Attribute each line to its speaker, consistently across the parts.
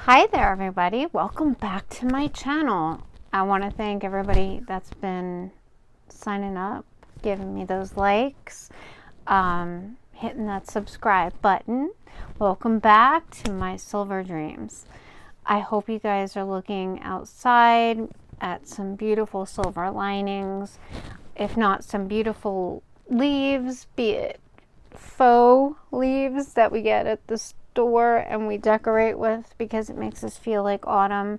Speaker 1: Hi there, everybody. Welcome back to my channel. I want to thank everybody that's been signing up, giving me those likes, hitting that subscribe button. Welcome back to my silver dreams. I hope you guys are looking outside at some beautiful silver linings, if not some beautiful leaves, be it faux leaves that we get at the store and we decorate with because it makes us feel like autumn.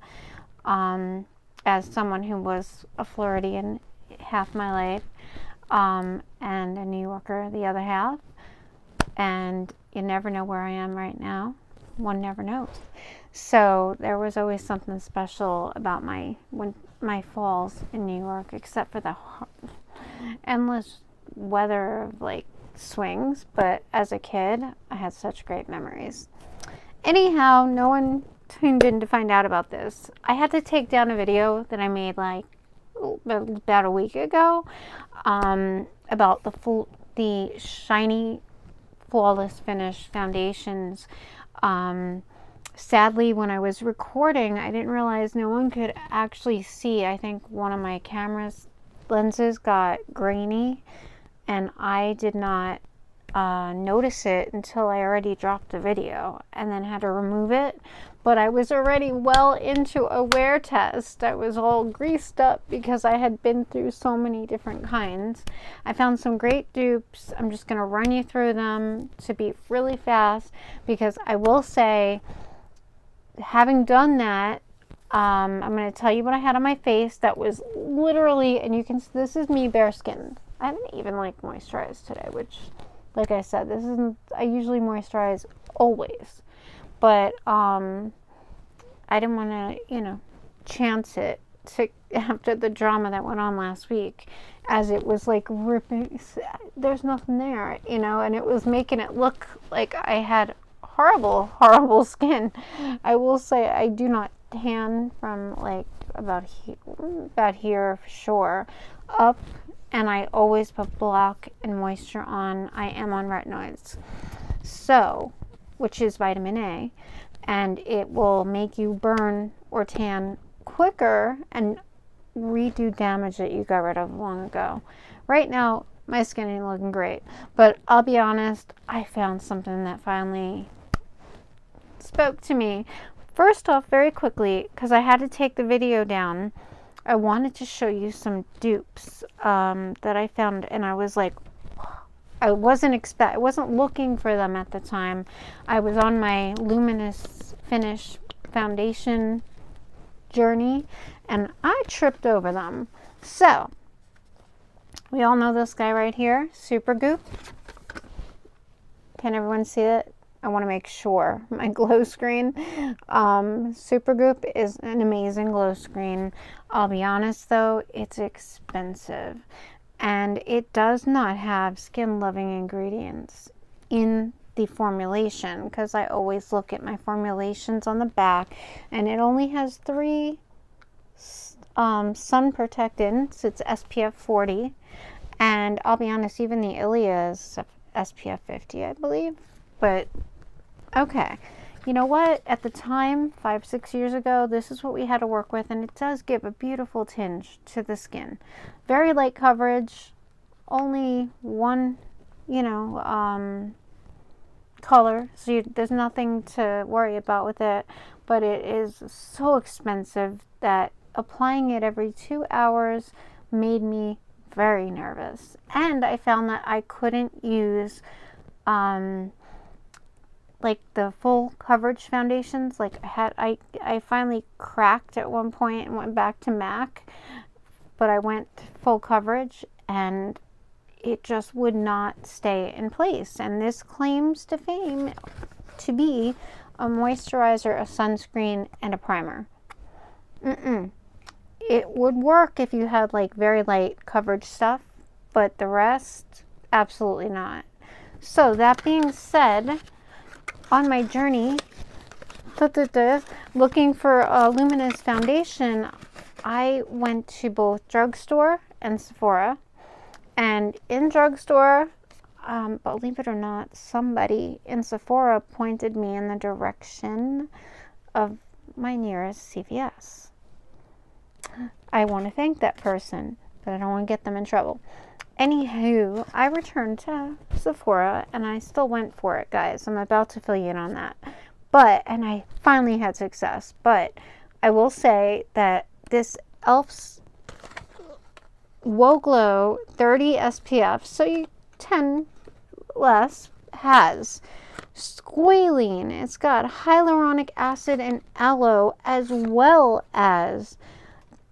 Speaker 1: As someone who was a Floridian half my life, and a New Yorker the other half, and you never know where I am right now. One never knows. So there was always something special about my falls in New York, except for the endless weather of like swings. But as a kid, I had such great memories. Anyhow, no one tuned in to find out about this. I had to take down a video that I made like about a week ago, about the shiny flawless finish foundations. Sadly, when I was recording, I didn't realize no one could actually see. I think one of my camera's lenses got grainy, and I did not notice it until I already dropped the video and then had to remove it. But I was already well into a wear test. I was all greased up because I had been through so many different kinds. I found some great dupes. I'm just going to run you through them to be really fast, because I will say, having done that, I'm going to tell you what I had on my face that was literally, and you can, this is me bare skin. I haven't even like moisturized today, which, like I said, this isn't, I usually moisturize always, but I didn't want to, chance it to, after the drama that went on last week, as it was like ripping, there's nothing there, and it was making it look like I had horrible skin. I will say I do not tan from like about here for sure up, and I always put block and moisture on. I am on retinoids, so, which is vitamin A, and it will make you burn or tan quicker and redo damage that you got rid of long ago. Right now, my skin ain't looking great, but I'll be honest, I found something that finally spoke to me. First off, very quickly, because I had to take the video down, I wanted to show you some dupes that I found, and I was like, I wasn't looking for them at the time. I was on my luminous finish foundation journey, and I tripped over them. So, we all know this guy right here, Supergoop. Can everyone see it? I want to make sure. My glow screen. Supergoop is an amazing glow screen. I'll be honest though, it's expensive. And it does not have skin loving ingredients in the formulation, because I always look at my formulations on the back, and it only has 3 sun protectants. It's SPF 40. And I'll be honest, even the Ilia is SPF 50, I believe. But okay, you know what? At the time, 5-6 years ago, this is what we had to work with, and it does give a beautiful tinge to the skin. Very light coverage, only one, color, so there's nothing to worry about with it. But it is so expensive that applying it every 2 hours made me very nervous. And I found that I couldn't use like the full coverage foundations. Like I finally cracked at one point and went back to MAC, but I went full coverage and it just would not stay in place. And this claims to fame to be a moisturizer, a sunscreen, and a primer. It would work if you had like very light coverage stuff, but the rest, absolutely not. So that being said, on my journey looking for a luminous foundation, I went to both drugstore and Sephora. And in drugstore, believe it or not, somebody in Sephora pointed me in the direction of my nearest CVS. I want to thank that person, but I don't want to get them in trouble. Anywho, I returned to Sephora and I still went for it, guys. I'm about to fill you in on that. And I finally had success. But I will say that this e.l.f.'s Whoa Glow 30 SPF, so 10 less, has squalene. It's got hyaluronic acid and aloe, as well as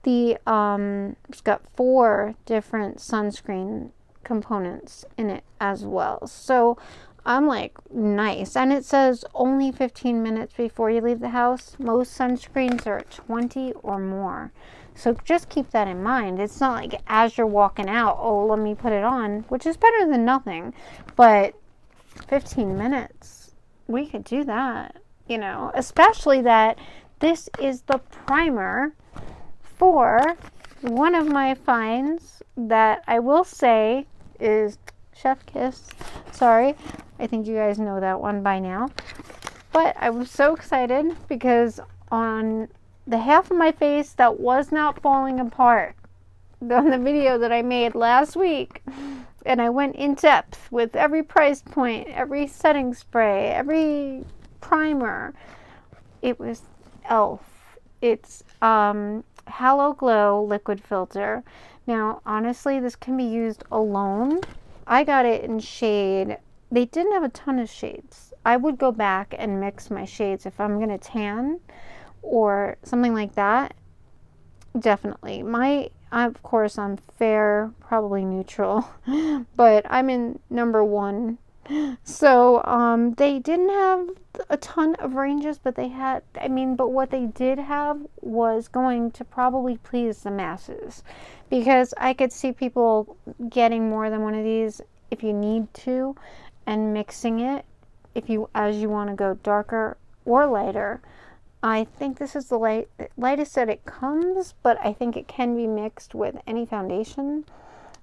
Speaker 1: it's got 4 different sunscreen components in it as well. So I'm like, nice. And it says only 15 minutes before you leave the house. Most sunscreens are 20 or more. So just keep that in mind. It's not like as you're walking out, oh, let me put it on, which is better than nothing. But 15 minutes, we could do that, especially that this is the primer for one of my finds that I will say is Chef Kiss. Sorry, I think you guys know that one by now. But I was so excited because on the half of my face that was not falling apart on the video that I made last week, and I went in depth with every price point, every setting spray, every primer, it was e.l.f. It's Halo Glow liquid filter. Now, honestly, this can be used alone. I got it in shade. They didn't have a ton of shades. I would go back and mix my shades if I'm going to tan or something like that. Definitely. Of course, I'm fair, probably neutral, but I'm in number 1. So, they didn't have a ton of ranges, but but what they did have was going to probably please the masses, because I could see people getting more than one of these if you need to, and mixing it as you want to go darker or lighter. I think this is the lightest that it comes, but I think it can be mixed with any foundation,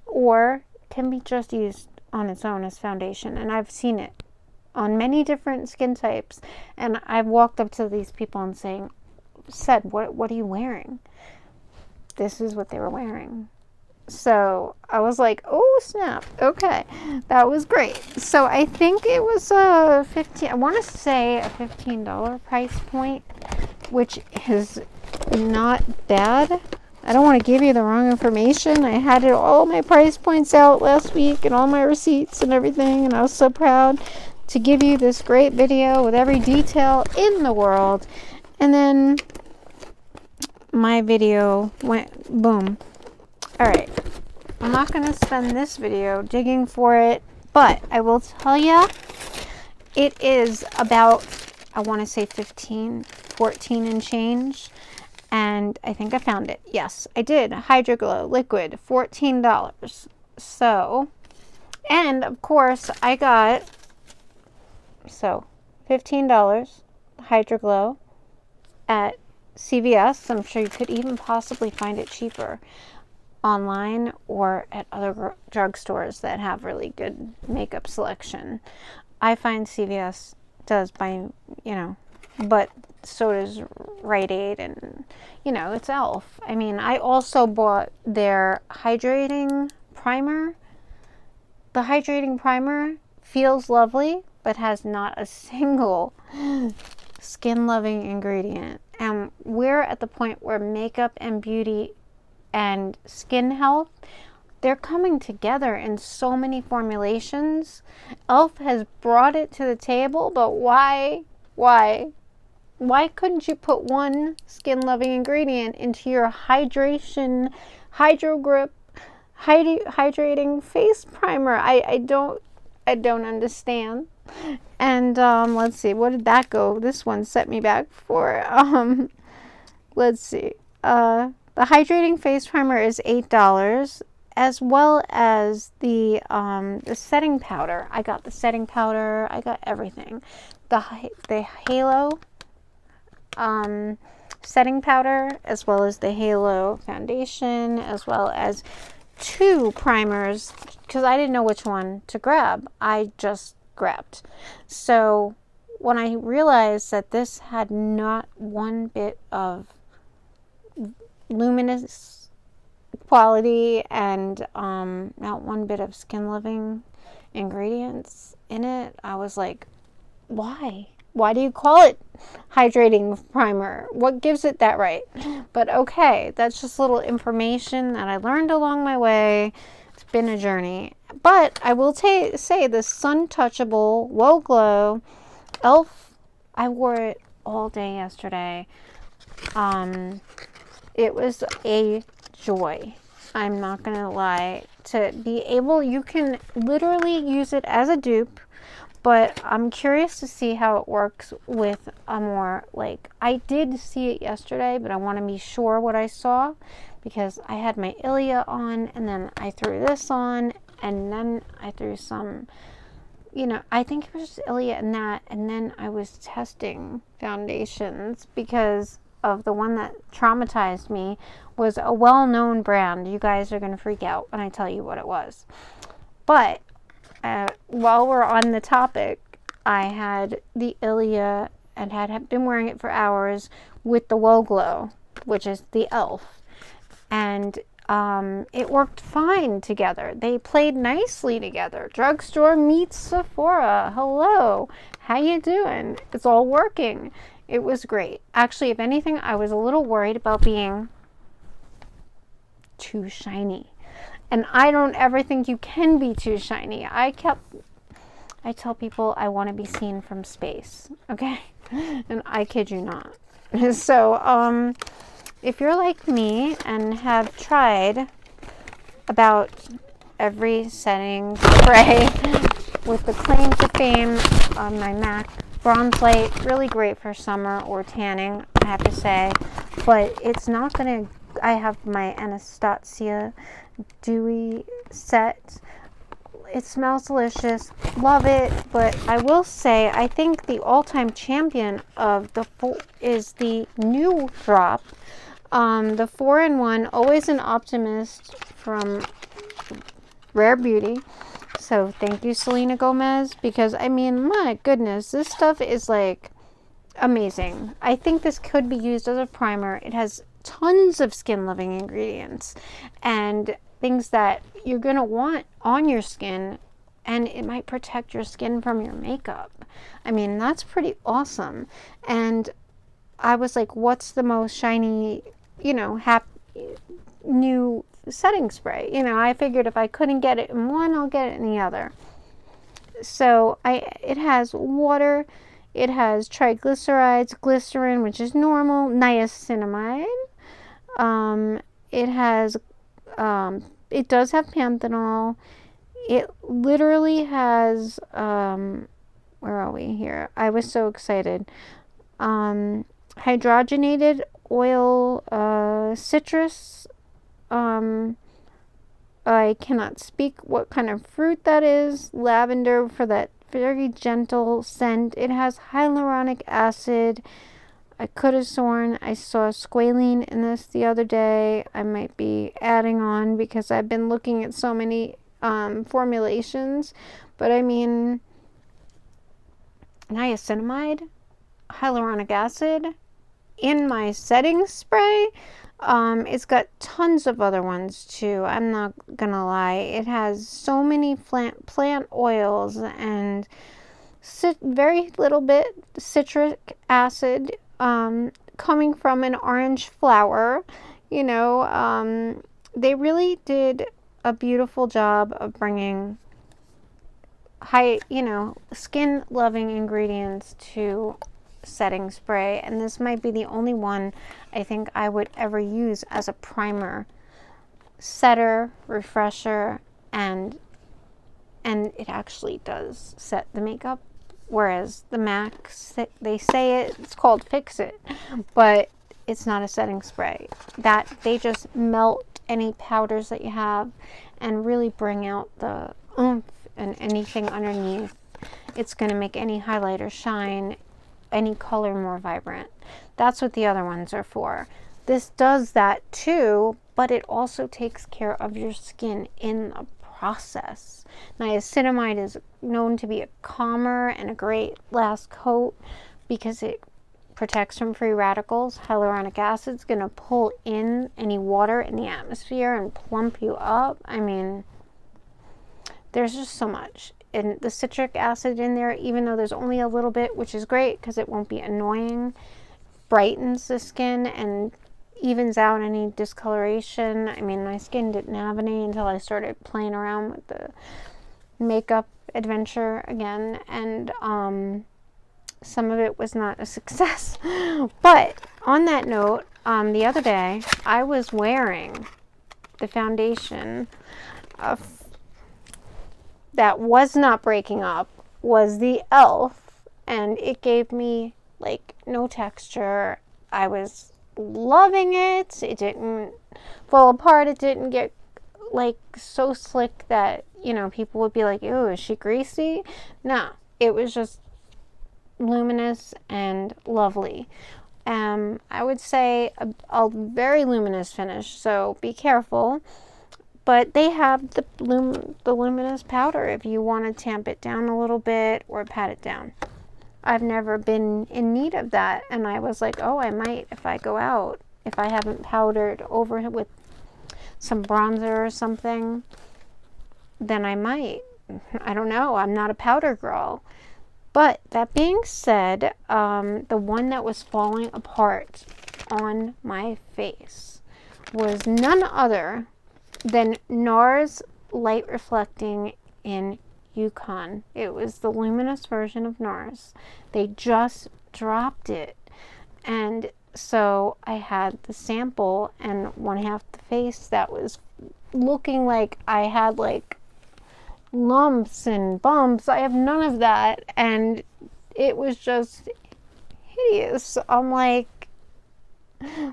Speaker 1: or can be just used on its own as foundation. And I've seen it on many different skin types, and I've walked up to these people and said, what are you wearing? This is what they were wearing. So I was like, oh snap, okay, that was great. So I think it was I want to say a $15 price point, which is not bad. I don't want to give you the wrong information. I had all my price points out last week and all my receipts and everything, and I was so proud to give you this great video with every detail in the world. And then my video went boom. Alright, I'm not going to spend this video digging for it, but I will tell you, it is about, I want to say 14 and change. And I think I found it. Yes, I did. Hydro Glow liquid, $14. So, and of course, I got, $15 Hydro Glow at CVS. I'm sure you could even possibly find it cheaper online or at other drugstores that have really good makeup selection. I find CVS does by, but so does Rite Aid, and it's e.l.f. I mean, I also bought their hydrating primer. The hydrating primer feels lovely, but has not a single skin loving ingredient. And we're at the point where makeup and beauty and skin health, they're coming together in so many formulations. e.l.f. has brought it to the table, but why couldn't you put one skin-loving ingredient into your hydration, Hydro Grip, hydrating face primer? I don't understand. And let's see, what did that go? This one set me back for. Let's see. The hydrating face primer is $8, as well as the setting powder. I got the setting powder. I got everything. The Halo setting powder, as well as the Halo foundation, as well as 2 primers, because I didn't know which one to grab. I just grabbed. So when I realized that this had not one bit of luminous quality and not one bit of skin loving ingredients in it, I was like, why? Why do you call it hydrating primer? What gives it that right? But okay, that's just little information that I learned along my way. It's been a journey. But I will say the Sun Touchable Whoa Glow e.l.f. I wore it all day yesterday. It was a joy. I'm not going to lie. To be able, you can literally use it as a dupe. But I'm curious to see how it works with a more, like, I did see it yesterday, but I want to be sure what I saw, because I had my Ilia on, and then I threw this on, and then I threw some, I think it was just Ilia and that, and then I was testing foundations, because of the one that traumatized me was a well-known brand. You guys are going to freak out when I tell you what it was. But while we're on the topic, I had the Ilia and had been wearing it for hours with the Whoa Glow, which is the e.l.f. And it worked fine together. They played nicely together. Drugstore meets Sephora. Hello. How you doing? It's all working. It was great. Actually, if anything, I was a little worried about being too shiny. And I don't ever think you can be too shiny. I tell people I want to be seen from space, okay? And I kid you not. So, if you're like me and have tried about every setting spray with the claim to fame on my MAC Bronze Light, really great for summer or tanning, I have to say. But it's not going to... I have my Anastasia dewy set. It smells delicious, love it. But I will say, I think the all-time champion of the is the new drop, the 4-in-1 Always an Optimist from Rare Beauty. So thank you, Selena Gomez, because I mean, my goodness, this stuff is like amazing. I think this could be used as a primer. It has tons of skin loving ingredients and things that you're going to want on your skin, and it might protect your skin from your makeup. I mean, that's pretty awesome. And I was like, what's the most shiny, new setting spray? I figured if I couldn't get it in one, I'll get it in the other. So it has water, it has triglycerides, glycerin, which is normal, niacinamide. It has, it does have panthenol. It literally has, where are we here? I was so excited. Hydrogenated oil, citrus. I cannot speak what kind of fruit that is. Lavender for that very gentle scent. It has hyaluronic acid. I could have sworn I saw squalene in this the other day. I might be adding on because I've been looking at so many formulations. But I mean, niacinamide, hyaluronic acid in my setting spray. It's got tons of other ones too. I'm not gonna lie. It has so many plant oils and very little bit citric acid coming from an orange flower. They really did a beautiful job of bringing skin loving ingredients to setting spray, and this might be the only one I think I would ever use as a primer, setter, refresher, and it actually does set the makeup, whereas the MAC, they say it's called Fix It, but it's not a setting spray. That they just melt any powders that you have and really bring out the oomph and anything underneath. It's going to make any highlighter shine, any color more vibrant. That's what the other ones are for. This does that too, but it also takes care of your skin in the process. Niacinamide is known to be a calmer and a great last coat because it protects from free radicals. Hyaluronic acid is going to pull in any water in the atmosphere and plump you up. I mean, there's just so much. And the citric acid in there, even though there's only a little bit, which is great because it won't be annoying, brightens the skin and evens out any discoloration. I mean, my skin didn't have any until I started playing around with the makeup adventure again, and some of it was not a success. But on that note, the other day I was wearing the foundation that was not breaking up, was the e.l.f., and it gave me like no texture. I was loving it. It didn't fall apart. It didn't get like so slick that, you know, people would be like, "Ew, is she greasy?" No, it was just luminous and lovely. I would say a very luminous finish, so be careful. But they have the luminous powder if you want to tamp it down a little bit or pat it down. I've never been in need of that, and I was like, oh, I might if I go out, if I haven't powdered over it with some bronzer or something, then I might. I don't know. I'm not a powder girl. But that being said, the one that was falling apart on my face was none other than Nars Light Reflecting in Yukon. It was the luminous version of Nars. They just dropped it. And so I had the sample, and one half the face that was looking like I had like lumps and bumps. I have none of that, and it was just hideous. I'm like,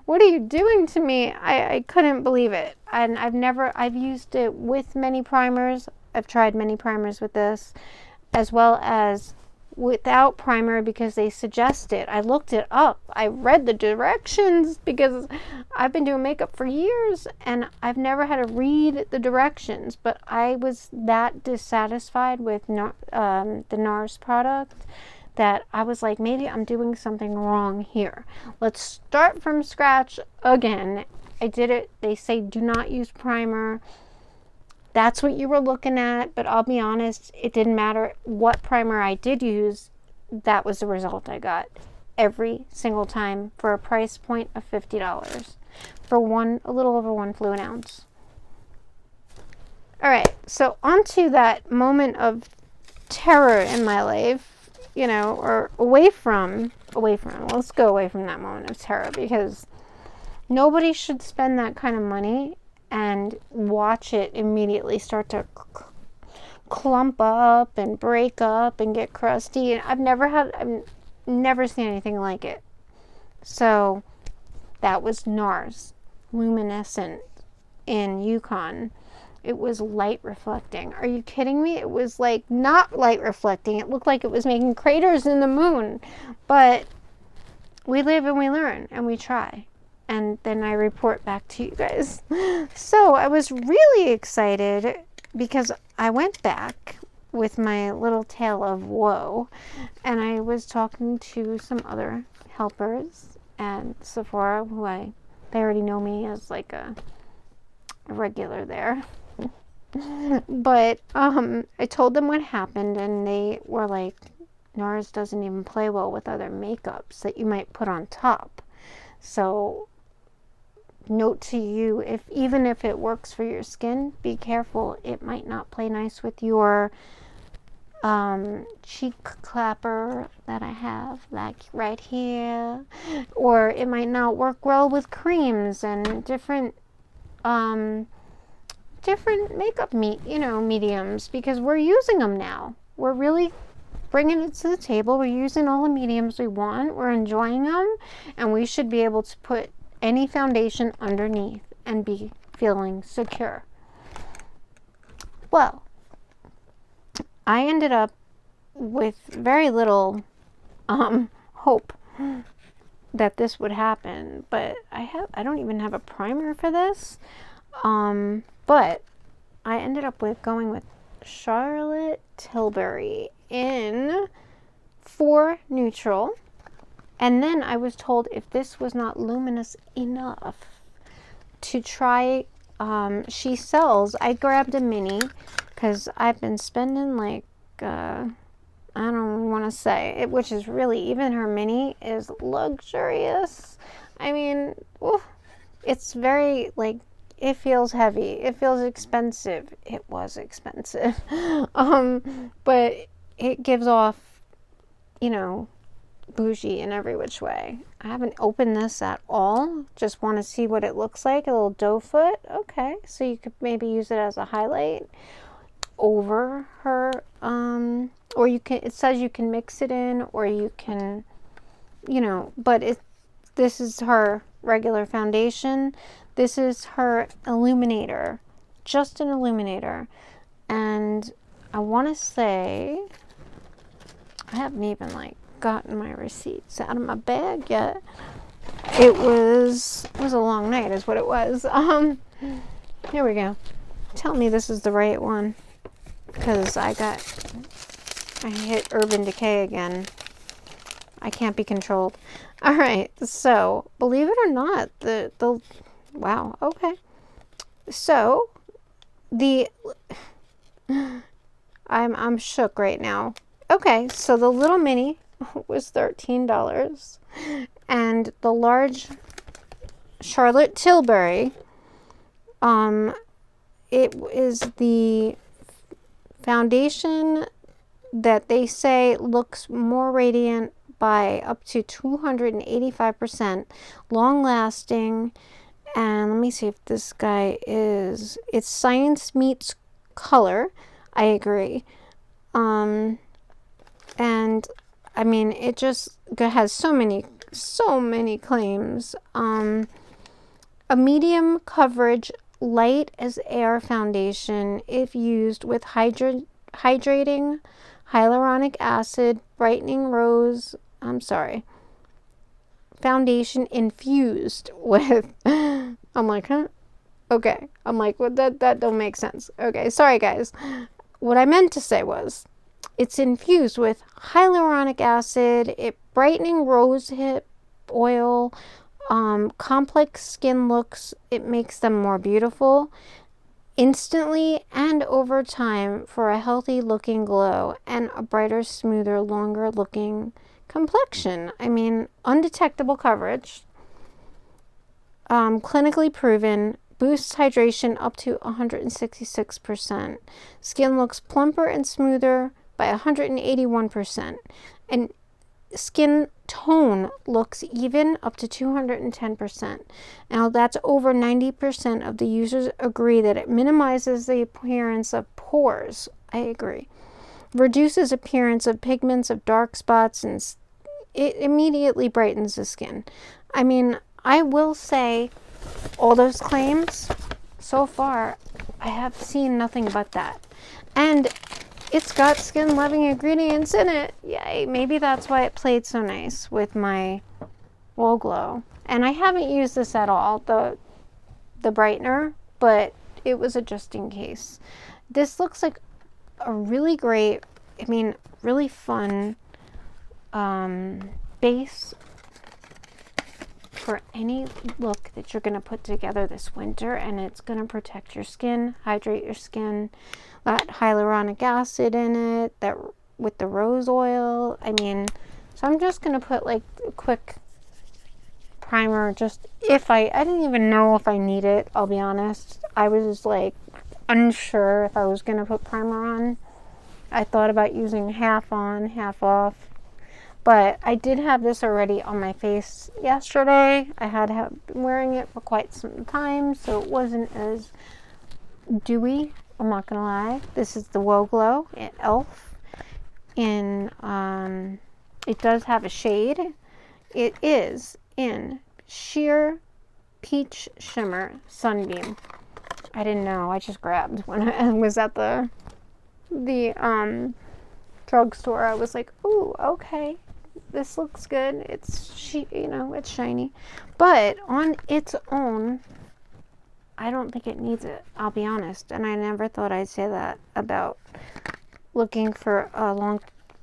Speaker 1: what are you doing to me? I couldn't believe it. And I've used it with many primers. I've tried many primers with this, as well as without primer, because they suggest it. I looked it up. I read the directions because I've been doing makeup for years and I've never had to read the directions, but I was that dissatisfied with the Nars product that I was like, maybe I'm doing something wrong here. Let's start from scratch again. I did it. They say do not use primer. That's what you were looking at, but I'll be honest, it didn't matter what primer I did use. That was the result I got every single time for a price point of $50 for a little over 1 fluid ounce. All right, so onto that moment of terror in my life, you know, or away from. Let's go away from that moment of terror, because nobody should spend that kind of money and watch it immediately start to clump up and break up and get crusty. And I've never seen anything like it. So that was Nars Luminescent in Yukon. It was light reflecting. Are you kidding me? It was like not light reflecting. It looked like it was making craters in the moon. But we live and we learn and we try. And then I report back to you guys. So I was really excited because I went back with my little tale of woe, and I was talking to some other helpers at Sephora they already know me as like a regular there. But I told them what happened, and they were like, Nars doesn't even play well with other makeups that you might put on top. So note to you, even if it works for your skin, be careful. It might not play nice with your cheek clapper that I have, like right here, or it might not work well with creams and different makeup mediums, because we're using them now. We're really bringing it to the table. We're using all the mediums we want. We're enjoying them, and we should be able to put any foundation underneath and be feeling secure. Well, I ended up with very little hope that this would happen, but I don't even have a primer for this. But I ended up going with Charlotte Tilbury in 4 neutral. And then I was told if this was not luminous enough to try, she sells, I grabbed a mini because I've been spending like, I don't want to say it, which is really, even her mini is luxurious. I mean, ooh, it's very like, it feels heavy. It feels expensive. It was expensive. But it gives off, you know, bougie in every which way. I haven't opened this at all. Just want to see what it looks like. A little doe foot. Okay. So you could maybe use it as a highlight over her, or you can, it says you can mix it in, or you can, you know, but this is her regular foundation. This is her illuminator, just an illuminator. And I want to say, I haven't even like gotten my receipts out of my bag yet. It was a long night is what it was. Here we go. Tell me this is the right one, because I hit Urban Decay again. I can't be controlled. All right, so believe it or not, the wow, okay. So I'm shook right now. Okay, so the little mini was $13, and the large Charlotte Tilbury, it is the foundation that they say looks more radiant by up to 285%, long lasting. And let me see if this guy is, it's science meets color. I agree. And I mean, it just has so many claims. A medium coverage, light as air foundation if used with hydrating hyaluronic acid, brightening rose, foundation infused with, I'm like, huh? Okay. I'm like, well, that don't make sense. Okay, sorry guys. What I meant to say was, it's infused with hyaluronic acid, brightening rosehip oil, complex skin looks, it makes them more beautiful instantly and over time for a healthy looking glow and a brighter, smoother, longer looking complexion. I mean, undetectable coverage, clinically proven, boosts hydration up to 166%. Skin looks plumper and smoother by 181%. And skin tone looks even up to 210%. Now that's over 90% of the users agree that it minimizes the appearance of pores. I agree. Reduces appearance of pigments, of dark spots, and it immediately brightens the skin. I mean, I will say all those claims so far, I have seen nothing but that. And it's got skin loving ingredients in it. Yay. Maybe that's why it played so nice with my Woe Glow. And I haven't used this at all, the brightener, but it was a just in case. This looks like a really great, I mean, really fun base for any look that you're going to put together this winter, and it's going to protect your skin, hydrate your skin. That hyaluronic acid in it, that with the rose oil. I mean, so I'm just going to put like a quick primer, just if I didn't even know if I need it, I'll be honest. I was just like unsure if I was going to put primer on. I thought about using half on, half off. But I did have this already on my face yesterday. I had been wearing it for quite some time, so it wasn't as dewy. I'm not gonna lie. This is the Woe Glow at e.l.f. in it does have a shade. It is in Sheer Peach Shimmer Sunbeam. I didn't know. I just grabbed when I was at the drugstore. I was like, "Ooh, okay, this looks good." It's it's shiny, but on its own, I don't think it needs it, I'll be honest. And I never thought I'd say that about looking for a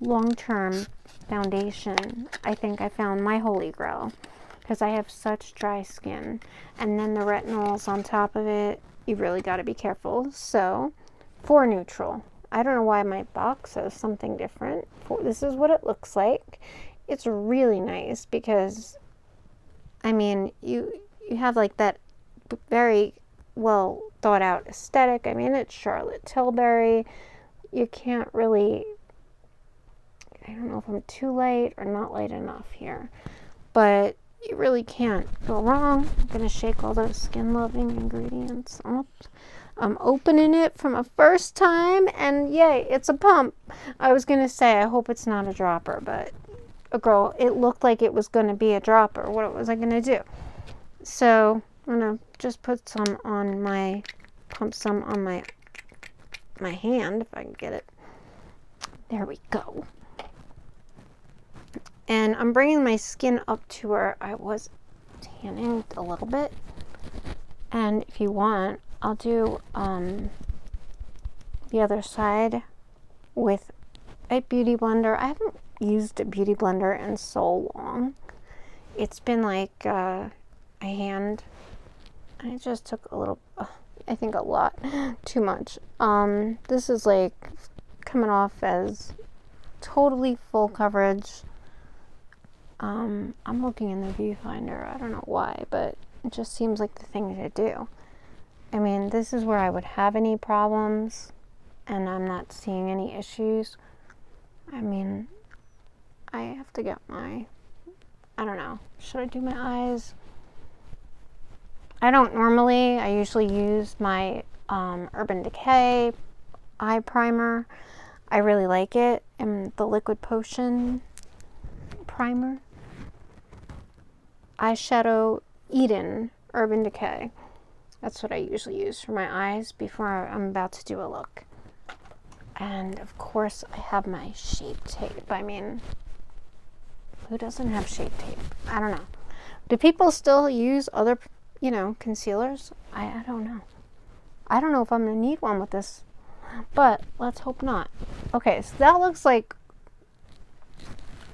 Speaker 1: long-term foundation. I think I found my holy grail because I have such dry skin. And then the retinols on top of it, you really got to be careful. So, for neutral. I don't know why my box says something different. This is what it looks like. It's really nice because, I mean, you have like that very well thought out aesthetic. I mean, it's Charlotte Tilbury. You can't really, I don't know if I'm too light or not light enough here, but you really can't go wrong. I'm going to shake all those skin loving ingredients up. I'm opening it from a first time, and yay, it's a pump. I was going to say, I hope it's not a dropper, but girl, it looked like it was going to be a dropper. What was I going to do? So I'm going to just put some on my, pump some on my hand, if I can get it. There we go. And I'm bringing my skin up to where I was tanning a little bit. And if you want, I'll do the other side with a beauty blender. I haven't used a beauty blender in so long. It's been like a hand. I just took a little, I think a lot, too much. This is like coming off as totally full coverage. I'm looking in the viewfinder. I don't know why, but it just seems like the thing to do. I mean, this is where I would have any problems, and I'm not seeing any issues. I mean, I have to get my, I don't know, should I do my eyes? I don't normally. I usually use my Urban Decay eye primer. I really like it, and the Liquid Potion primer. Eyeshadow Eden Urban Decay. That's what I usually use for my eyes before I'm about to do a look. And of course I have my Shape Tape. I mean, who doesn't have Shape Tape? I don't know. Do people still use other, concealers? I don't know. I don't know if I'm going to need one with this, but let's hope not. Okay, so that looks like,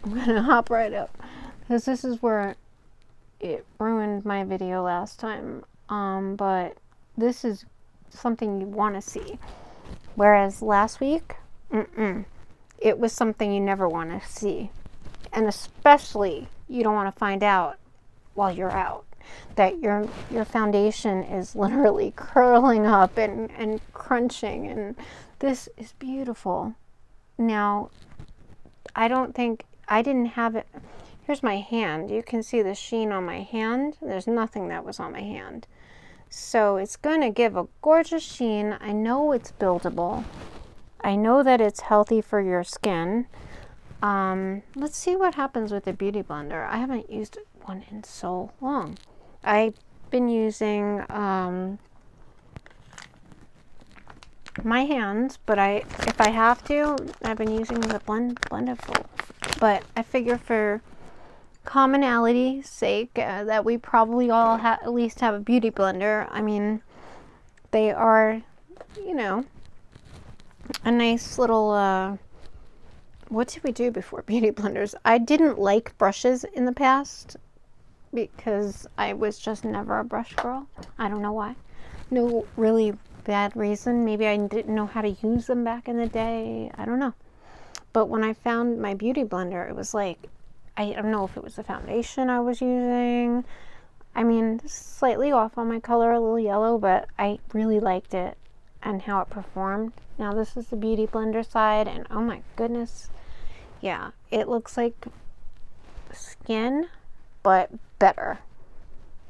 Speaker 1: I'm going to hop right up because this is where it ruined my video last time. But this is something you want to see. Whereas last week, it was something you never want to see. And especially, you don't want to find out while you're out that your foundation is literally curling up and crunching. And this is beautiful. Now, I didn't have it. Here's my hand. You can see the sheen on my hand. There's nothing that was on my hand. So it's going to give a gorgeous sheen. I know it's buildable. I know that it's healthy for your skin. Let's see what happens with the Beauty Blender. I haven't used one in so long. I've been using my hands, but if I have to, I've been using the blendable. But I figure for commonality's sake, that we probably all at least have a beauty blender. I mean, they are, a nice little, what did we do before beauty blenders? I didn't like brushes in the past because I was just never a brush girl. I don't know why. No really bad reason. Maybe I didn't know how to use them back in the day. I don't know. But when I found my beauty blender, it was like, I don't know if it was the foundation I was using. I mean, slightly off on my color, a little yellow, but I really liked it and how it performed. Now this is the Beauty Blender side, and oh my goodness. Yeah, it looks like skin, but better.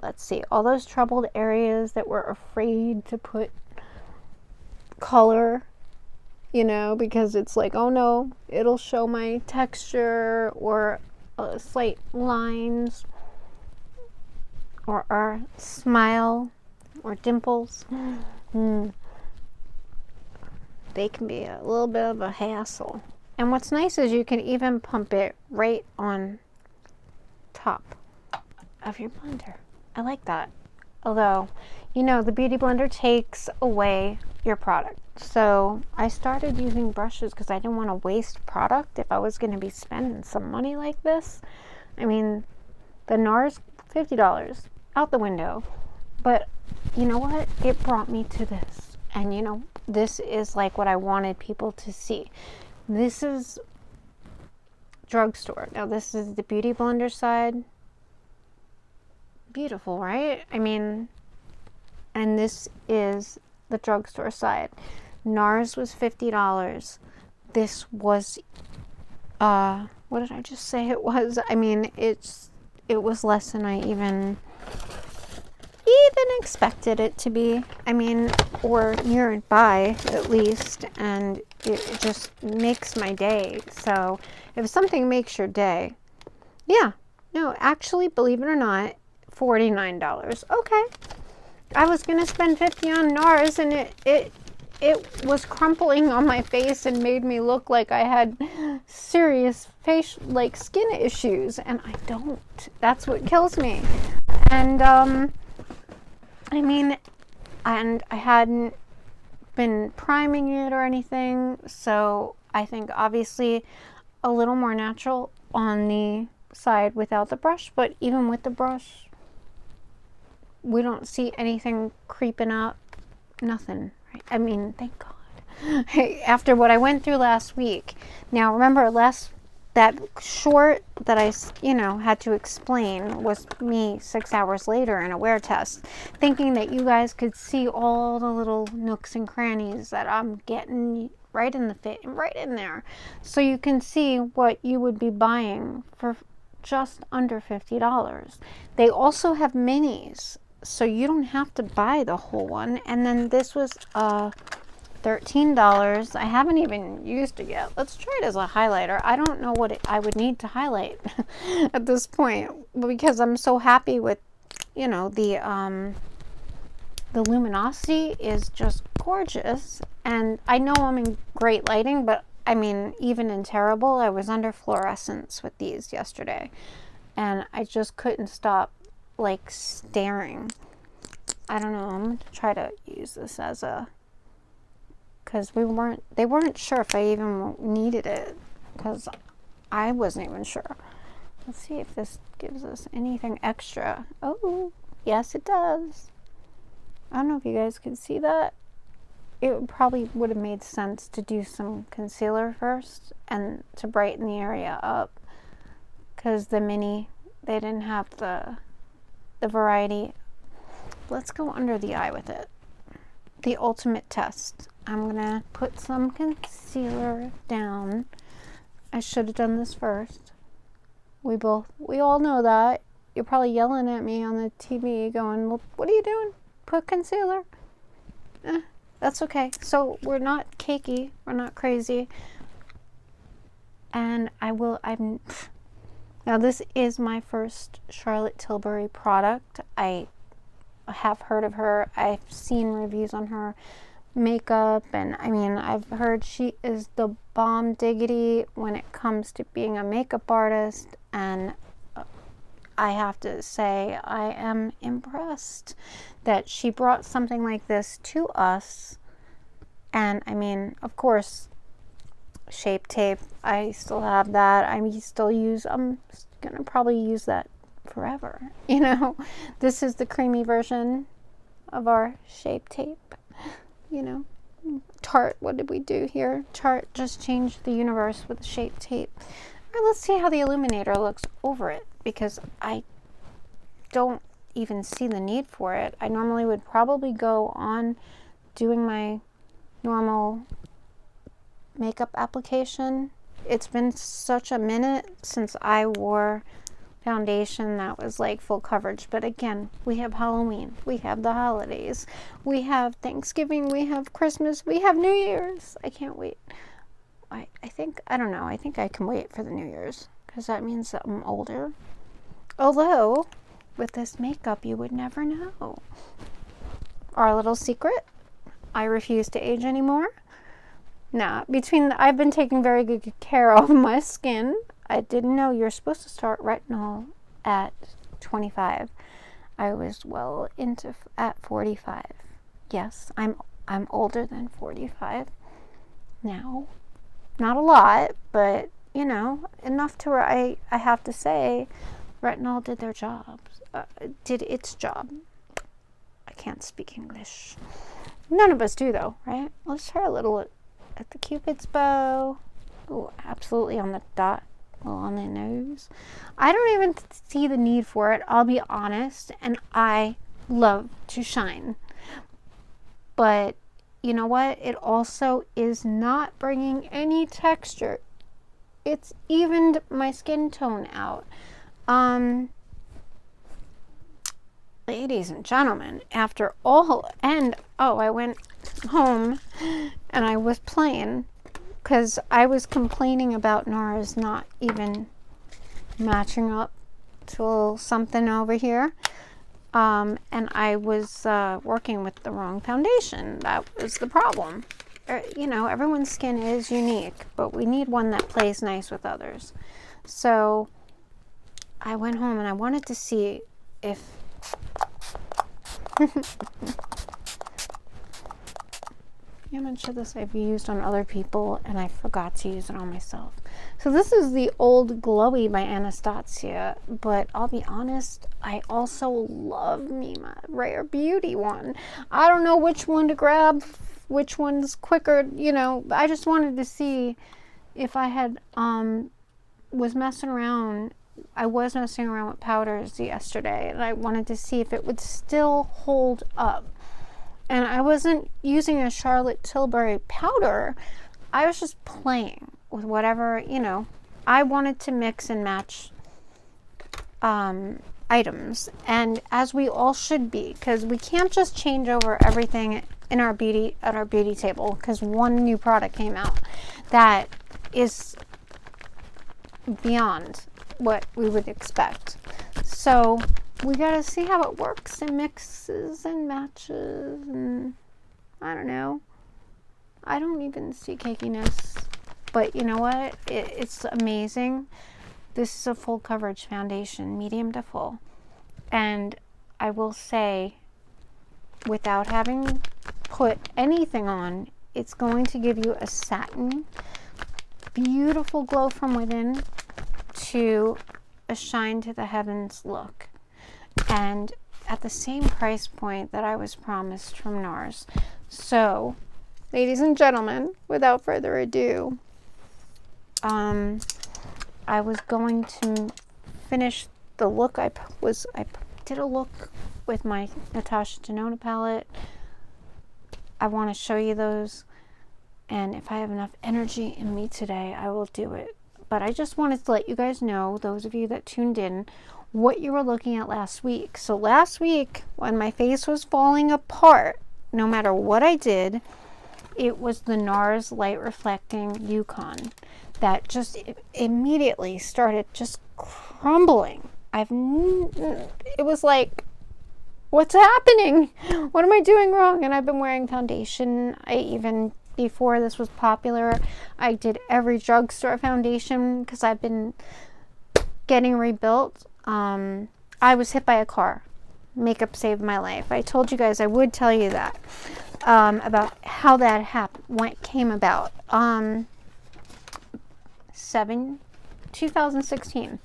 Speaker 1: Let's see, all those troubled areas that were afraid to put color, because it's like, oh no, it'll show my texture or slight lines or smile or dimples. They can be a little bit of a hassle. And what's nice is you can even pump it right on top of your blender. I like that. Although, you know, the Beauty Blender takes away your product. So I started using brushes because I didn't want to waste product if I was going to be spending some money like this. I mean, the Nars, $50 out the window. But you know what? It brought me to this. And you know, this is like what I wanted people to see. This is drugstore. Now this is the Beauty Blender side. Beautiful, right? I mean, and this is the drugstore side. Nars was $50. This was, what did I just say it was? I mean, it was less than I even expected it to be. I mean, or nearby at least, and it just makes my day. So if something makes your day, yeah, no, actually, believe it or not, $49. Okay, I was gonna spend $50 on Nars, and it was crumpling on my face and made me look like I had serious like skin issues, and I don't. That's what kills me. And I mean, and I hadn't been priming it or anything, so I think obviously a little more natural on the side without the brush, but even with the brush, we don't see anything creeping up. Nothing, right? I mean, thank God. After what I went through last week. Now, remember, that short that I, you know, had to explain was me 6 hours later in a wear test, thinking that you guys could see all the little nooks and crannies that I'm getting right in the fit, right in there. So you can see what you would be buying for just under $50. They also have minis, so you don't have to buy the whole one. And then this was $13. I haven't even used it yet. Let's try it as a highlighter. I don't know what I would need to highlight at this point, because I'm so happy with, you know, the luminosity is just gorgeous. And I know I'm in great lighting, but I mean, even in terrible, I was under fluorescence with these yesterday, and I just couldn't stop like staring. I don't know. I'm going to try to use this as a, because they weren't sure if I even needed it, because I wasn't even sure. Let's see if this gives us anything extra. Oh, yes it does. I don't know if you guys can see that. It probably would have made sense to do some concealer first and to brighten the area up, because the mini, they didn't have the variety. Let's go under the eye with it. The ultimate test. I'm gonna put some concealer down. I should have done this first. We all know that. You're probably yelling at me on the TV going, well, what are you doing? Put concealer. That's okay. So we're not cakey. We're not crazy. And now this is my first Charlotte Tilbury product. I have heard of her. I've seen reviews on her makeup, and I mean, I've heard she is the bomb diggity when it comes to being a makeup artist, and I have to say I am impressed that she brought something like this to us. And I mean, of course, Shape Tape, I still have that. I'm gonna probably use that forever, you know. This is the creamy version of our Shape Tape, you know. Tarte, what did we do here? Tarte just changed the universe with Shape Tape. All right, let's see how the illuminator looks over it, because I don't even see the need for it. I normally would probably go on doing my normal makeup application. It's been such a minute since I wore foundation that was like full coverage, but again, we have Halloween, we have the holidays, we have Thanksgiving, we have Christmas, we have New Year's. I can't wait. I think I can wait for the New Year's, because that means that I'm older. Although with this makeup you would never know. Our little secret, I refuse to age anymore. Nah, I've been taking very good care of my skin. I didn't know you're supposed to start retinol at 25. I was well into at 45. Yes, I'm older than 45 now. Not a lot, but you know, enough to where I have to say retinol did their job. Did its job. I can't speak English. None of us do though, right? Let's try a little at the Cupid's bow. Oh, absolutely on the dot. Well, on the nose. I don't even see the need for it, I'll be honest, and I love to shine. But you know what? It also is not bringing any texture. It's evened my skin tone out. Ladies and gentlemen, after all, and I went home and I was playing because I was complaining about Nars not even matching up to a little something over here. And I was working with the wrong foundation. That was the problem. You know, everyone's skin is unique, but we need one that plays nice with others. So I went home and I wanted to see if how much of this I've used on other people and I forgot to use it on myself. So this is the Old Glowy by Anastasia, but I'll be honest, I also love me my Rare Beauty one. I don't know which one to grab, which one's quicker, you know. I just wanted to see if I had was messing around. I was messing around with powders yesterday and I wanted to see if it would still hold up. And I wasn't using a Charlotte Tilbury powder. I was just playing with whatever, you know. I wanted to mix and match items, and as we all should be, because we can't just change over everything in our beauty at our beauty table because one new product came out that is beyond what we would expect. So we gotta see how it works and mixes and matches, and I don't know. I don't even see cakiness, but you know what? It's amazing. This is a full coverage foundation, medium to full. And I will say, without having put anything on, it's going to give you a satin, beautiful glow from within to a shine to the heavens look. And at the same price point that I was promised from Nars. So, ladies and gentlemen, without further ado, I was going to finish the look. I did a look with my Natasha Denona palette. I want to show you those, and if I have enough energy in me today, I will do it. But I just wanted to let you guys know, those of you that tuned in, what you were looking at last week. So last week, when my face was falling apart, no matter what I did, it was the Nars Light Reflecting Yukon that just immediately started just crumbling. It was like, what's happening? What am I doing wrong? And I've been wearing foundation. Before this was popular, I did every drugstore foundation because I've been getting rebuilt. I was hit by a car. Makeup saved my life. I told you guys I would tell you that about how that came about. 2016.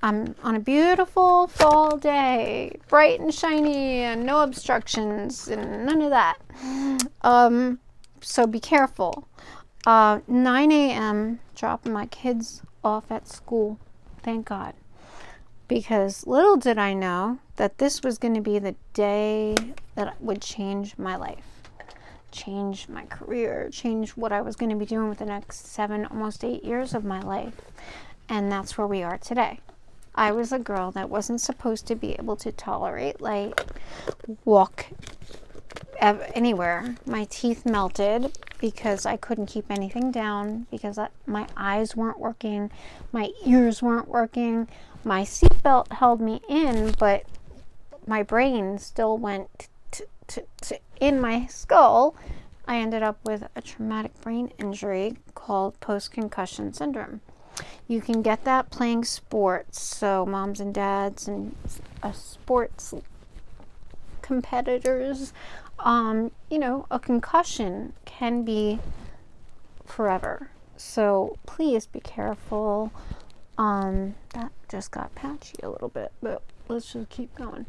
Speaker 1: On a beautiful fall day, bright and shiny, and no obstructions, and none of that. So be careful. 9 a.m. dropping my kids off at school. Thank God. Because little did I know that this was going to be the day that would change my life. Change my career. Change what I was going to be doing with the next 7, almost 8 years of my life. And that's where we are today. I was a girl that wasn't supposed to be able to tolerate light, walk anywhere. My teeth melted because I couldn't keep anything down, because my eyes weren't working, my ears weren't working, my seatbelt held me in, but my brain still went in my skull. I ended up with a traumatic brain injury called post-concussion syndrome. You can get that playing sports, so moms and dads and sports competitors, you know, a concussion can be forever. So please be careful. That just got patchy a little bit, but let's just keep going.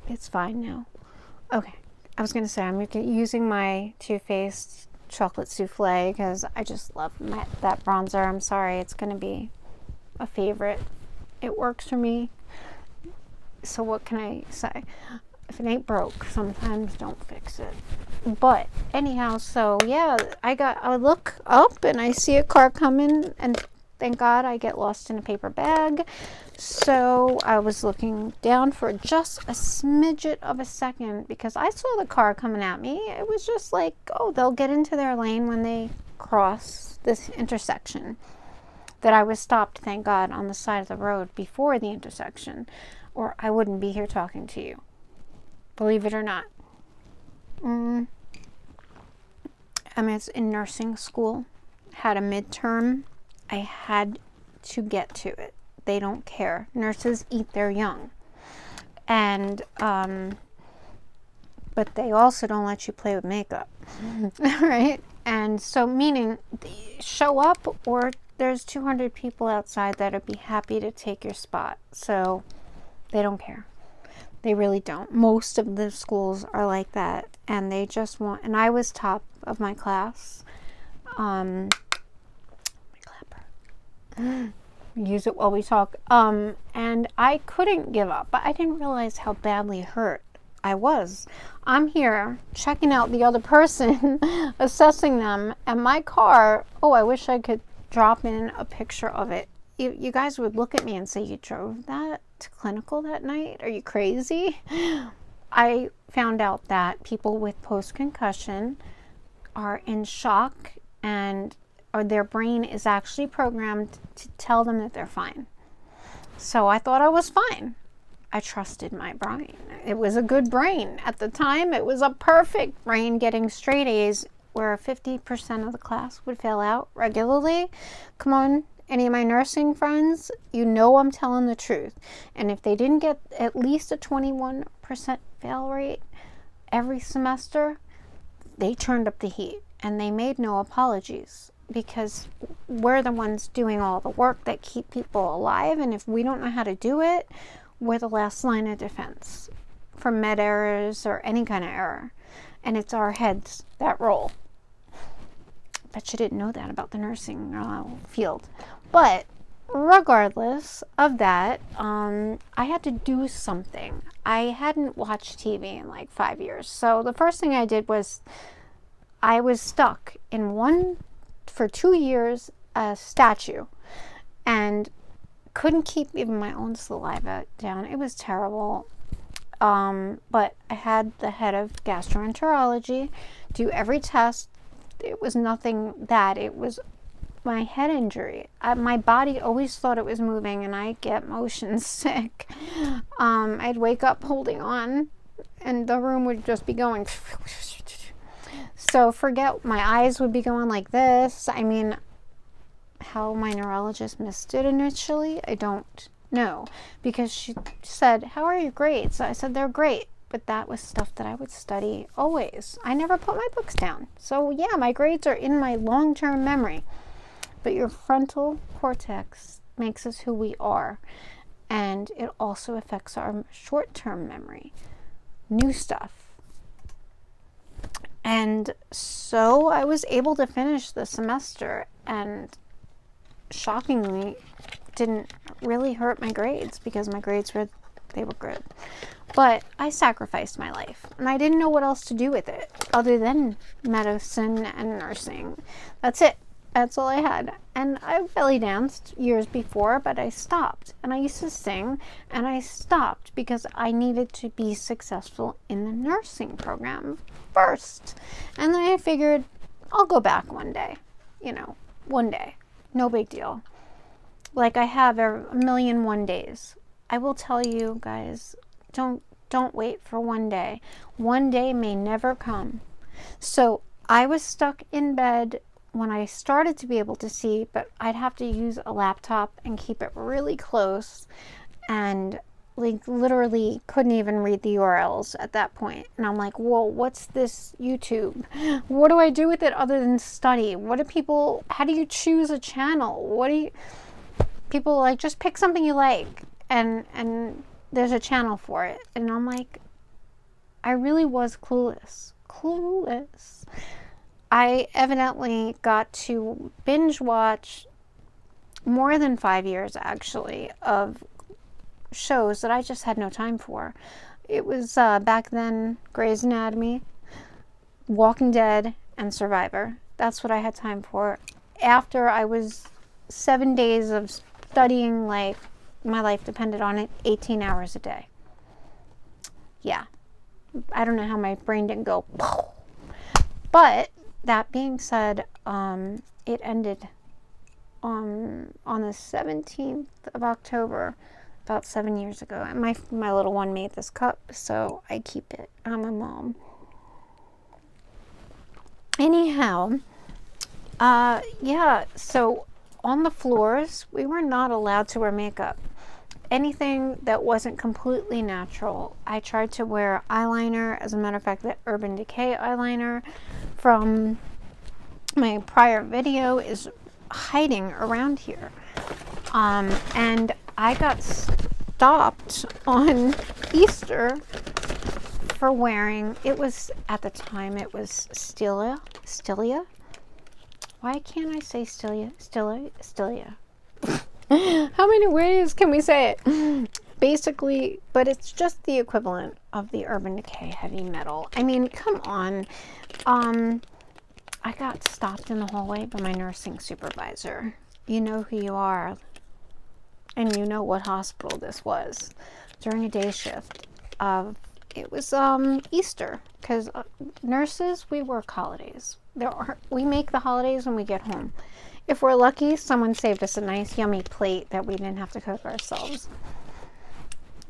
Speaker 1: It's fine now. Okay, I was gonna say I'm using my Too Faced chocolate souffle because I just love that bronzer. I'm sorry, it's gonna be a favorite. It works for me. So what can I say? If it ain't broke, sometimes don't fix it. But anyhow, so yeah, I look up and I see a car coming, and thank God I get lost in a paper bag. So I was looking down for just a smidget of a second because I saw the car coming at me. It was just like, oh, they'll get into their lane when they cross this intersection. That I was stopped, thank God, on the side of the road before the intersection, or I wouldn't be here talking to you. Believe it or not. I mean, it's in nursing school. Had a midterm. I had to get to it. They don't care. Nurses eat their young. And, but they also don't let you play with makeup. Right? And so, meaning, show up or there's 200 people outside that would be happy to take your spot. So, they don't care. They really don't. Most of the schools are like that. And they just want, and I was top of my class. My clapper. Use it while we talk. And I couldn't give up, but I didn't realize how badly hurt I was. I'm here checking out the other person, assessing them, and my car, oh, I wish I could drop in a picture of it. You guys would look at me and say, you drove that to clinical that night? Are you crazy? I found out that people with post-concussion are in shock and or their brain is actually programmed to tell them that they're fine. So I thought I was fine. I trusted my brain. It was a good brain. At the time, it was a perfect brain getting straight A's where 50% of the class would fail out regularly. Come on, any of my nursing friends, you know I'm telling the truth. And if they didn't get at least a 21% fail rate every semester, they turned up the heat and they made no apologies. Because we're the ones doing all the work that keep people alive, and if we don't know how to do it, we're the last line of defense for med errors or any kind of error, and it's our heads that roll. Bet you didn't know that about the nursing field. But regardless of that, I had to do something. I hadn't watched TV in like 5 years, so the first thing I did was I was stuck in for 2 years, a statue, and couldn't keep even my own saliva down. It was terrible. But I had the head of gastroenterology do every test. It was nothing that. It was my head injury. My body always thought it was moving, and I get motion sick. I'd wake up holding on, and the room would just be going. So forget, my eyes would be going like this. I mean, how my neurologist missed it initially, I don't know. Because she said, how are your grades? I said, they're great. But that was stuff that I would study always. I never put my books down. So yeah, my grades are in my long-term memory. But your frontal cortex makes us who we are. And it also affects our short-term memory. New stuff. And so I was able to finish the semester, and shockingly didn't really hurt my grades because my grades were good. But I sacrificed my life, and I didn't know what else to do with it other than medicine and nursing. That's it. That's all I had. And I belly danced years before, but I stopped. And I used to sing, and I stopped because I needed to be successful in the nursing program first. And then I figured I'll go back one day. One day. No big deal. Like I have a million one days. I will tell you guys, don't wait for one day. One day may never come. So I was stuck in bed when I started to be able to see, but I'd have to use a laptop and keep it really close, and like literally couldn't even read the URLs at that point. And I'm like, whoa, what's this YouTube? What do I do with it other than study? What do people, how do you choose a channel? What do you, people like, just pick something you like, and there's a channel for it. And I'm like, I really was clueless. I evidently got to binge watch more than 5 years, actually, of shows that I just had no time for. It was back then Grey's Anatomy, Walking Dead, and Survivor. That's what I had time for. After I was 7 days of studying, like my life depended on it, 18 hours a day. Yeah. I don't know how my brain didn't go. But that being said, it ended on the 17th of October, about 7 years ago. And my little one made this cup, so I keep it. I'm a mom. Anyhow, yeah, so on the floors, we were not allowed to wear makeup. Anything that wasn't completely natural. I tried to wear eyeliner. As a matter of fact, the Urban Decay eyeliner from my prior video is hiding around here. And I got stopped on Easter for wearing, it was, at the time, it was Stilia. Why can't I say Stilia? How many ways can we say it? Basically, but it's just the equivalent of the Urban Decay heavy metal. I mean, come on. I got stopped in the hallway by my nursing supervisor. You know who you are, and you know what hospital this was, during a day shift. It was Easter, because nurses, we work holidays. We make the holidays when we get home. If we're lucky, someone saved us a nice yummy plate that we didn't have to cook ourselves.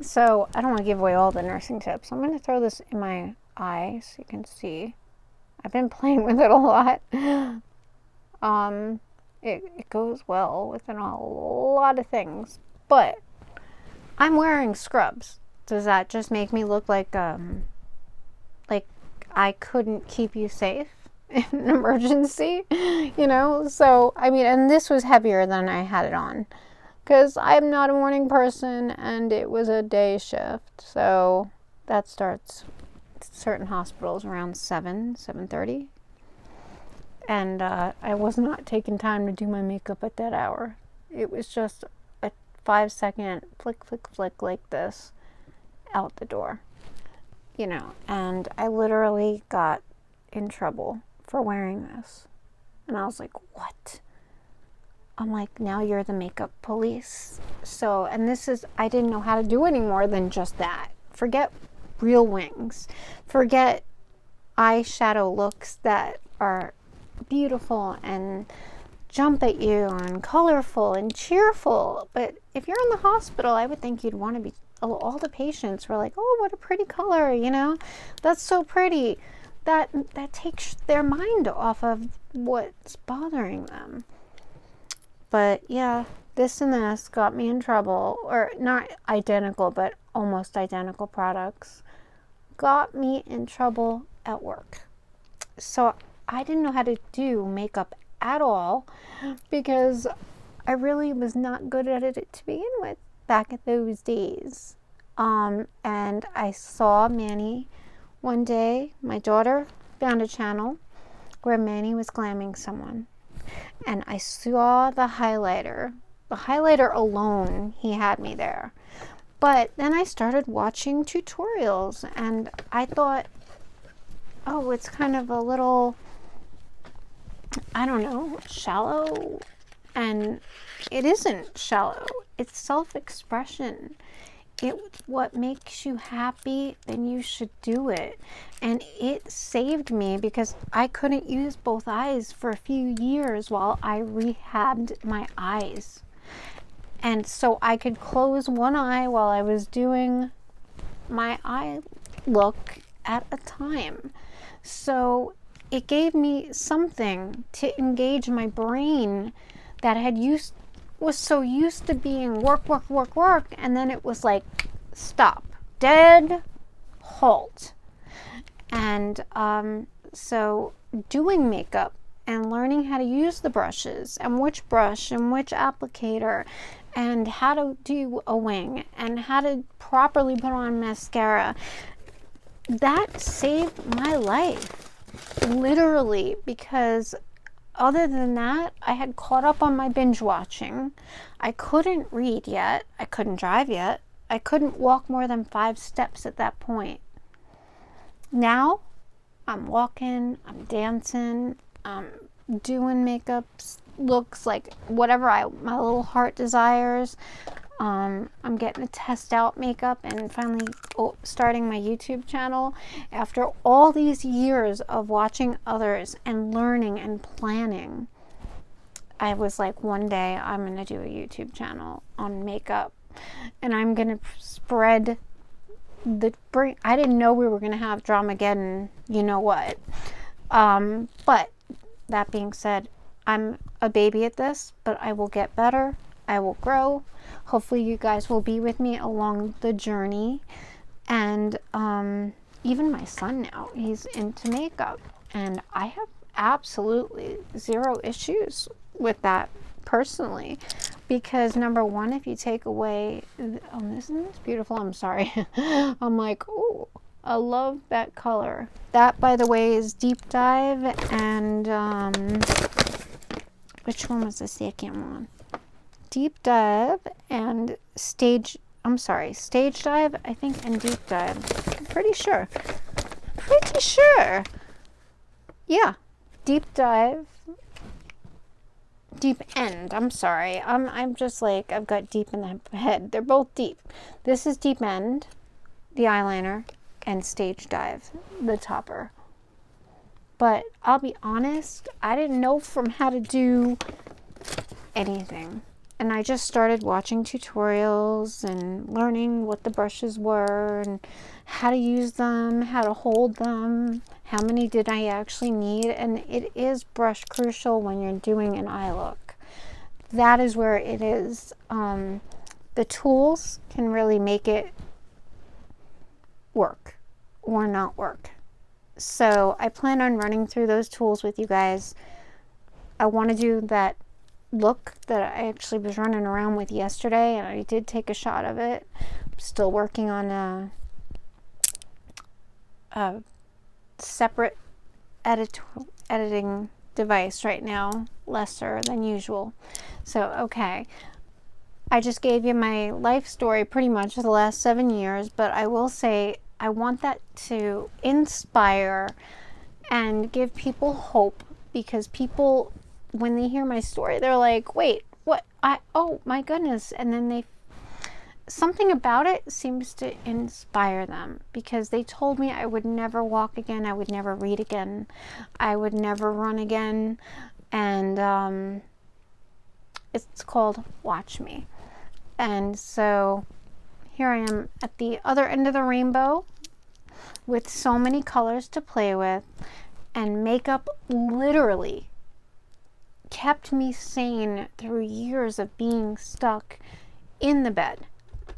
Speaker 1: So I don't want to give away all the nursing tips. I'm going to throw this in my eye so you can see. I've been playing with it a lot. It goes well within a lot of things. But I'm wearing scrubs. Does that just make me look like I couldn't keep you safe in an emergency? You know? So, I mean, and this was heavier than I had it on, because I'm not a morning person, and it was a day shift. So that starts certain hospitals around 7:30. And I was not taking time to do my makeup at that hour. It was just a 5-second flick, flick, flick like this out the door, you know. And I literally got in trouble for wearing this. And I was like, what? I'm like, now you're the makeup police. So, and this is, I didn't know how to do any more than just that. Forget real wings. Forget eyeshadow looks that are beautiful and jump at you and colorful and cheerful. But if you're in the hospital, I would think you'd want to be, all the patients were like, oh, what a pretty color, you know, that's so pretty. That takes their mind off of what's bothering them. But yeah, this and this got me in trouble, or not identical, but almost identical products got me in trouble at work. So I didn't know how to do makeup at all, because I really was not good at it to begin with back at those days. And I saw Manny one day. My daughter found a channel where Manny was glamming someone, and I saw the highlighter. The highlighter alone, he had me there. But then I started watching tutorials, and I thought, oh, it's kind of a little, I don't know, shallow. And it isn't shallow. It's self-expression. What makes you happy, then you should do it. And it saved me, because I couldn't use both eyes for a few years while I rehabbed my eyes. And so I could close one eye while I was doing my eye look at a time. So it gave me something to engage my brain that was so used to being work, work, work, work, and then it was like stop, dead, halt. And so doing makeup and learning how to use the brushes and which brush and which applicator and how to do a wing and how to properly put on mascara, that saved my life, literally, because other than that, I had caught up on my binge watching. I couldn't read yet. I couldn't drive yet. I couldn't walk more than 5 steps at that point. Now, I'm walking, I'm dancing, I'm doing makeup, looks like whatever my little heart desires. I'm getting to test out makeup and finally starting my YouTube channel after all these years of watching others and learning and planning. I was like, one day I'm going to do a YouTube channel on makeup and I'm going to spread I didn't know we were going to have Dramageddon, you know what. But that being said, I'm a baby at this, but I will get better. I will grow. Hopefully you guys will be with me along the journey. And even my son now, he's into makeup. And I have absolutely 0 issues with that personally. Because number one, if you take away, isn't this beautiful? I'm sorry. I'm like, oh, I love that color. That, by the way, is Deep Dive. And which one was the second one? Deep Dive and Stage Dive, I think, and Deep Dive. I'm pretty sure. Yeah, Deep Dive. Deep End, I'm sorry. I'm just like, I've got deep in the head. They're both deep. This is Deep End, the eyeliner, and Stage Dive, the topper. But I'll be honest, I didn't know from how to do anything. And I just started watching tutorials and learning what the brushes were and how to use them, how to hold them, how many did I actually need. And it is brush crucial when you're doing an eye look. That is where it is. The tools can really make it work or not work. So I plan on running through those tools with you guys. I want to do that look that I actually was running around with yesterday, and I did take a shot of it. I'm still working on a separate editing device right now, lesser than usual. So okay, I just gave you my life story pretty much for the last 7 years, but I will say I want that to inspire and give people hope, because people, when they hear my story, they're like, wait, what? Oh my goodness. And then something about it seems to inspire them, because they told me I would never walk again. I would never read again. I would never run again. And it's called Watch Me. And so here I am at the other end of the rainbow with so many colors to play with, and makeup literally kept me sane through years of being stuck in the bed.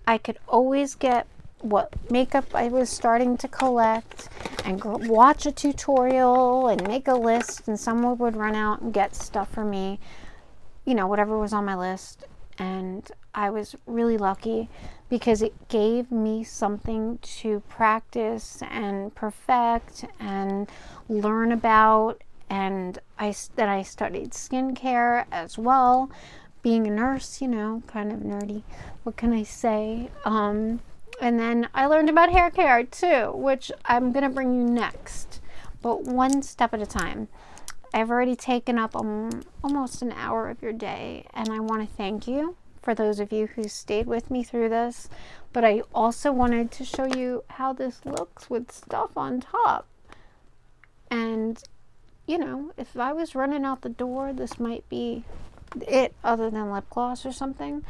Speaker 1: I could always get what makeup I was starting to collect and watch a tutorial and make a list, and someone would run out and get stuff for me, you know, whatever was on my list. And I was really lucky because it gave me something to practice and perfect and learn about. And I studied skincare as well. Being a nurse, you know, kind of nerdy. What can I say? And then I learned about hair care too, which I'm going to bring you next. But one step at a time. I've already taken up almost an hour of your day, and I want to thank you for those of you who stayed with me through this. But I also wanted to show you how this looks with stuff on top. And, you know, if I was running out the door, this might be it, other than lip gloss or something.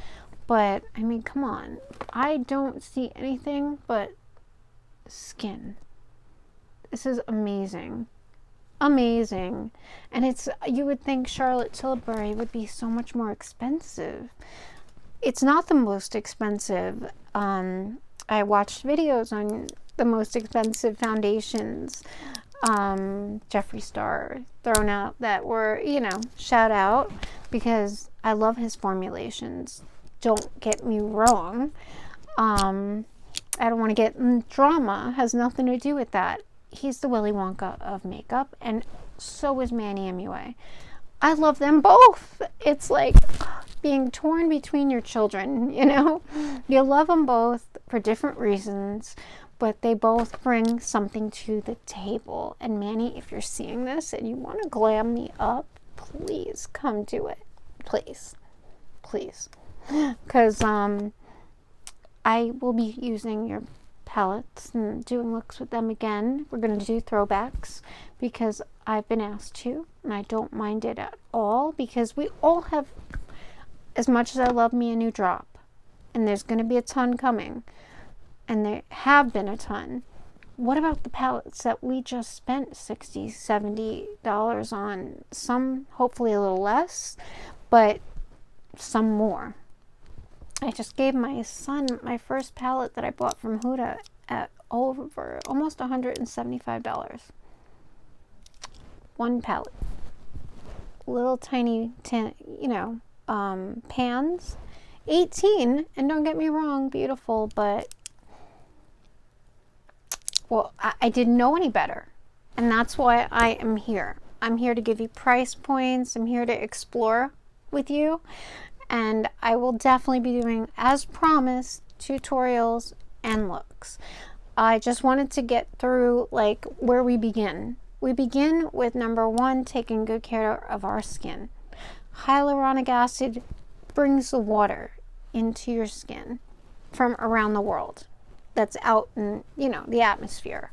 Speaker 1: But, I mean, come on. I don't see anything but skin. This is amazing. amazing. And it's, you would think Charlotte Tilbury would be so much more expensive. It's not the most expensive. I watched videos on the most expensive foundations, Jeffree Star thrown out, that were, you know, shout out, because I love his formulations. Don't get me wrong. I don't want to get in drama. Has nothing to do with that. He's the Willy Wonka of makeup, and so is Manny MUA. I love them both. It's like being torn between your children, you know? You love them both for different reasons, but they both bring something to the table. And Manny, if you're seeing this and you want to glam me up, please come do it. Please. Please. Because I will be using your palettes and doing looks with them again. We're going to do throwbacks because I've been asked to, and I don't mind it at all, because we all have, as much as I love me a new drop, and there's going to be a ton coming, and there have been a ton. What about the palettes that we just spent $60, $70 on? Some hopefully a little less, but some more. I just gave my son my first palette that I bought from Huda at over almost $175. One palette. Little tiny, pans. 18, and don't get me wrong, beautiful, but, well, I didn't know any better. And that's why I am here. I'm here to give you price points. I'm here to explore with you. And I will definitely be doing, as promised, tutorials and looks. I just wanted to get through, like, where we begin. We begin with number one, taking good care of our skin. Hyaluronic acid brings the water into your skin from around the world that's out in, the atmosphere.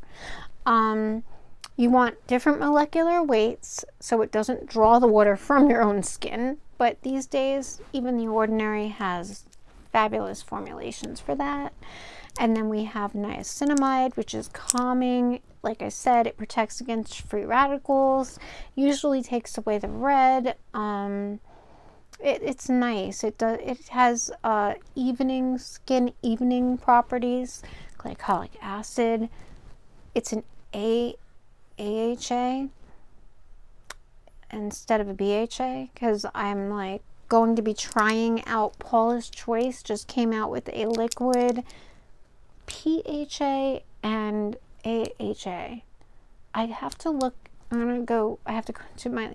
Speaker 1: You want different molecular weights so it doesn't draw the water from your own skin. But these days, even The Ordinary has fabulous formulations for that. And then we have niacinamide, which is calming. Like I said, it protects against free radicals, usually takes away the red. It's nice. It has skin evening properties, glycolic acid. It's an AHA instead of a BHA, because I'm like going to be trying out Paula's Choice. Just came out with a liquid PHA and AHA. I have to look. I have to go to my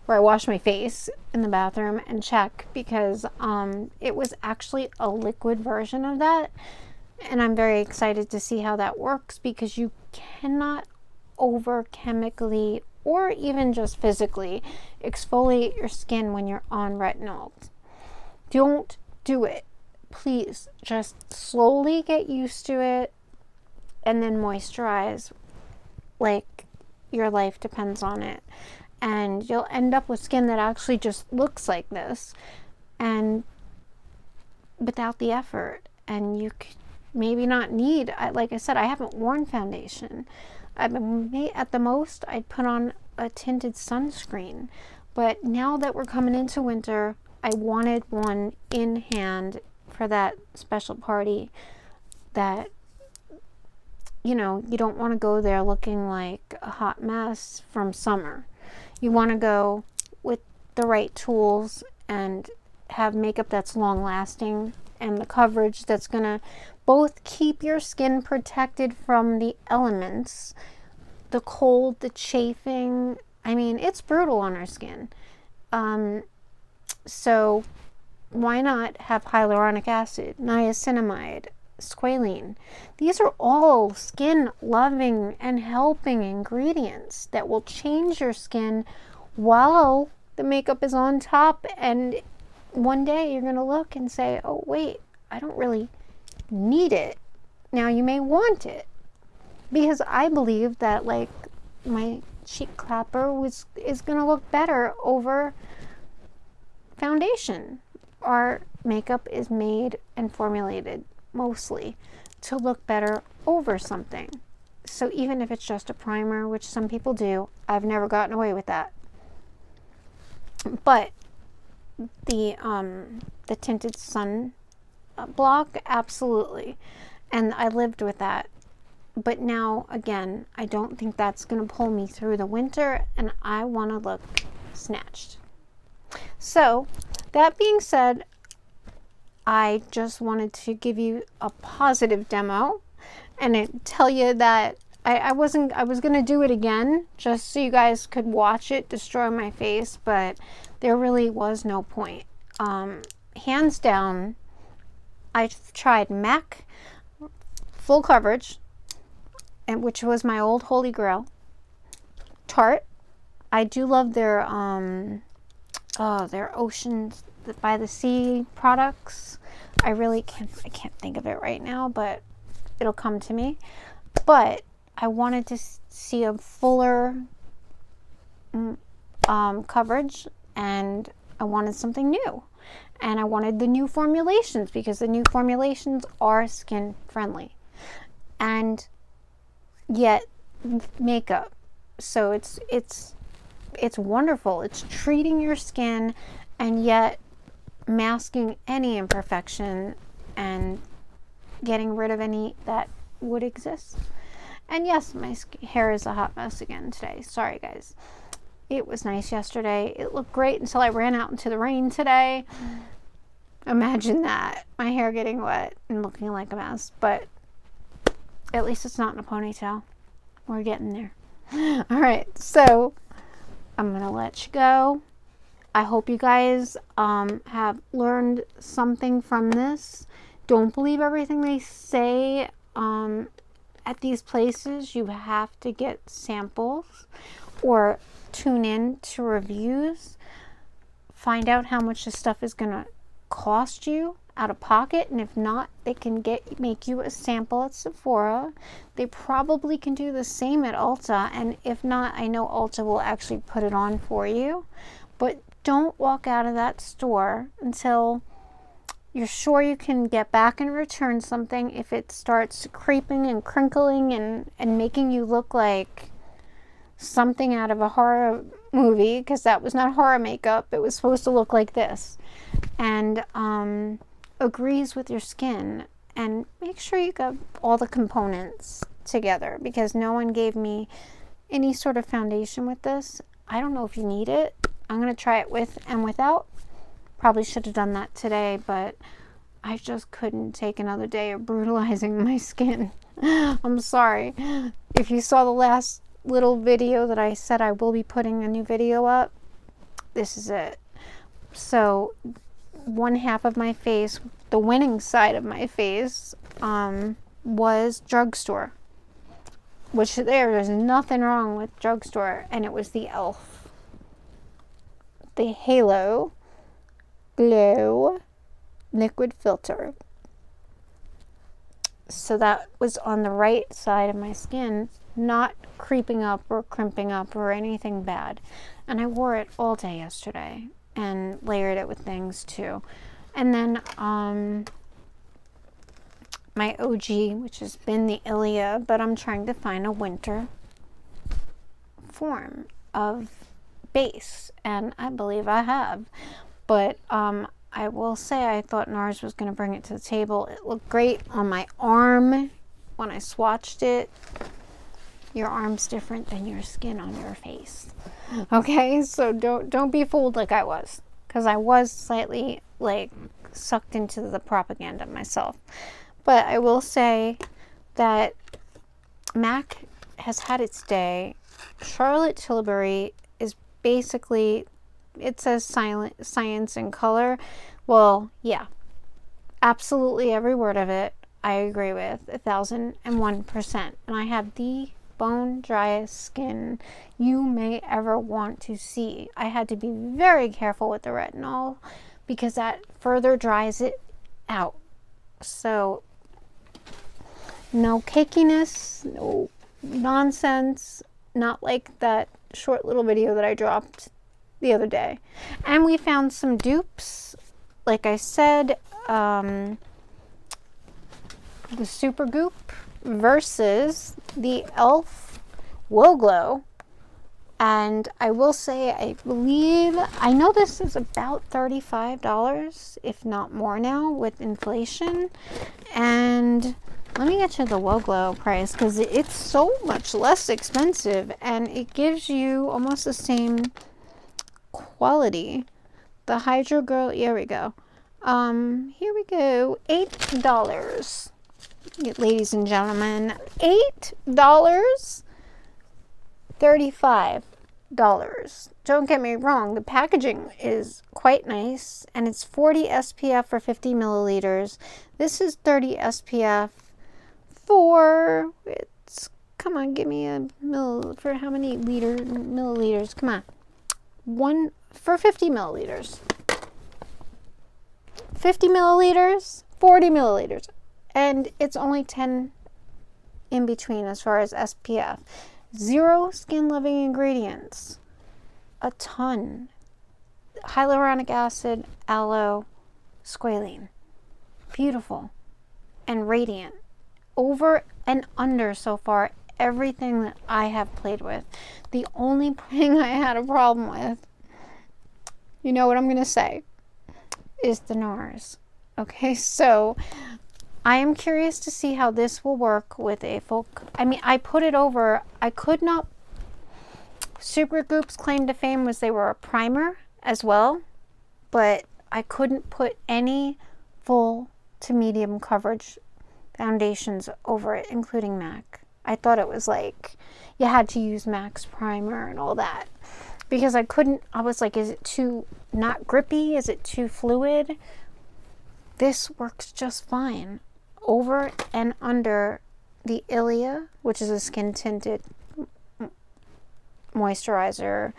Speaker 1: where I wash my face in the bathroom and check, because it was actually a liquid version of that, and I'm very excited to see how that works, because you cannot over chemically or even just physically exfoliate your skin when you're on retinol. Don't do it. Please just slowly get used to it and then moisturize like your life depends on it. And you'll end up with skin that actually just looks like this, and without the effort. And you could maybe not need, like I said, I haven't worn foundation. At the most, I'd put on a tinted sunscreen. But now that we're coming into winter, I wanted one in hand for that special party that, you don't want to go there looking like a hot mess from summer. You want to go with the right tools and have makeup that's long lasting and the coverage that's going to both keep your skin protected from the elements, the cold, the chafing. I mean, it's brutal on our skin. So why not have hyaluronic acid, niacinamide, squalene? These are all skin loving and helping ingredients that will change your skin while the makeup is on top. And one day you're going to look and say, oh wait, I don't really need it. Now you may want it, because I believe that like my cheek clapper is going to look better over foundation. Our makeup is made and formulated mostly to look better over something. So even if it's just a primer, which some people do, I've never gotten away with that. But the tinted sun block, absolutely. And I lived with that. But now, again, I don't think that's going to pull me through the winter, and I want to look snatched. So, that being said, I just wanted to give you a positive demo and tell you that I was going to do it again just so you guys could watch it destroy my face, but there really was no point. Hands down, I've tried MAC full coverage, and which was my old holy grail. Tarte, I do love their oceans by the sea products. I can't think of it right now, but it'll come to me. But I wanted to see a fuller coverage, and I wanted something new. And I wanted the new formulations because the new formulations are skin friendly. And yet makeup. So it's wonderful. It's treating your skin and yet masking any imperfection and getting rid of any that would exist. And yes, my hair is a hot mess again today. Sorry guys. It was nice yesterday. It looked great until I ran out into the rain today. Imagine that. My hair getting wet and looking like a mess. But at least it's not in a ponytail. We're getting there. All right, so I'm going to let you go. I hope you guys have learned something from this. Don't believe everything they say at these places. You have to get samples or tune in to reviews. Find out how much this stuff is going to cost you out of pocket, and if not, they can make you a sample at Sephora. They probably can do the same at Ulta, and if not, I know Ulta will actually put it on for you. But don't walk out of that store until you're sure you can get back and return something if it starts creeping and crinkling and making you look like something out of a horror movie, because that was not horror makeup. It was supposed to look like this. And agrees with your skin, and make sure you got all the components together, because no one gave me any sort of foundation with this. I don't know if you need it. I'm going to try it with and without. Probably should have done that today, but I just couldn't take another day of brutalizing my skin. I'm sorry. If you saw the last little video that I said I will be putting a new video up, this is it. So one half of my face, the winning side of my face, was drugstore, which there's nothing wrong with drugstore, and it was the e.l.f. the Halo Glow liquid filter. So that was on the right side of my skin, not creeping up or crimping up or anything bad. And I wore it all day yesterday and layered it with things too. And then my OG, which has been the Ilia, but I'm trying to find a winter form of base, and I believe I have. But I will say I thought Nars was going to bring it to the table. It looked great on my arm when I swatched it. Your arm's different than your skin on your face. Okay, so don't be fooled like I was, because I was slightly like sucked into the propaganda myself. But I will say that MAC has had its day. Charlotte Tilbury is basically, it says science and color. Well, yeah, absolutely every word of it I agree with 1,001%. And I have the bone driest skin you may ever want to see. I had to be very careful with the retinol because that further dries it out. So no cakiness, no nonsense, not like that short little video that I dropped the other day. And we found some dupes. Like I said, the Supergoop versus the e.l.f. Will Glow. And I will say, I know this is about $35, if not more now with inflation. And let me get you the Will Glow price, because it's so much less expensive and it gives you almost the same quality. The Hydro Girl, here we go. Here we go. $8. Ladies and gentlemen, $8. $35. Don't get me wrong, the packaging is quite nice, and it's 40 SPF for 50 milliliters. This is 30 SPF for, come on, give me a for how many milliliters? Come on. One for 50 milliliters. 50 milliliters, 40 milliliters. And it's only 10 in between as far as SPF. 0 skin-loving ingredients. A ton. Hyaluronic acid, aloe, squalene. Beautiful and radiant. Over and under so far everything that I have played with. The only thing I had a problem with, you know what I'm going to say, is the Nars. Okay, so I am curious to see how this will work with a full, I put it over, I could not, Supergoop's claim to fame was they were a primer as well, but I couldn't put any full to medium coverage foundations over it, including MAC. I thought it was like, you had to use MAC's primer and all that, because I was like, is it too not grippy? Is it too fluid? This works just fine. Over and under the Ilia, which is a skin tinted moisturizer,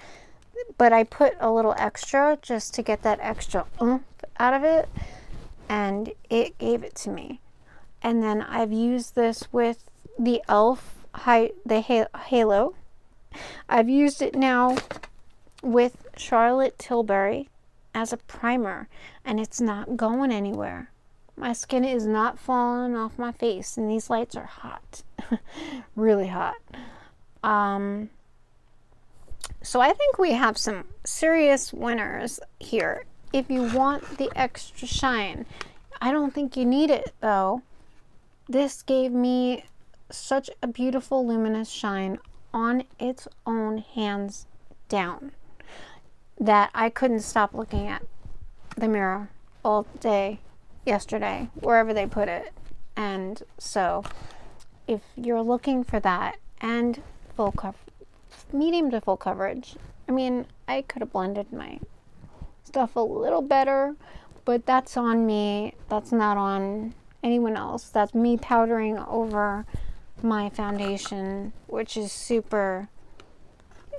Speaker 1: but I put a little extra just to get that extra oomph out of it, and it gave it to me. And then I've used this with the e.l.f. Halo. I've used it now with Charlotte Tilbury as a primer, and it's not going anywhere. My skin is not falling off my face, and these lights are hot. Really hot. So I think we have some serious winners here. If you want the extra shine, I don't think you need it though. This gave me such a beautiful luminous shine on its own, hands down, that I couldn't stop looking at the mirror all day yesterday, wherever they put it. And so if you're looking for that and full coverage, medium to full coverage, I could have blended my stuff a little better, but that's on me. That's not on anyone else. That's me powdering over my foundation, which is super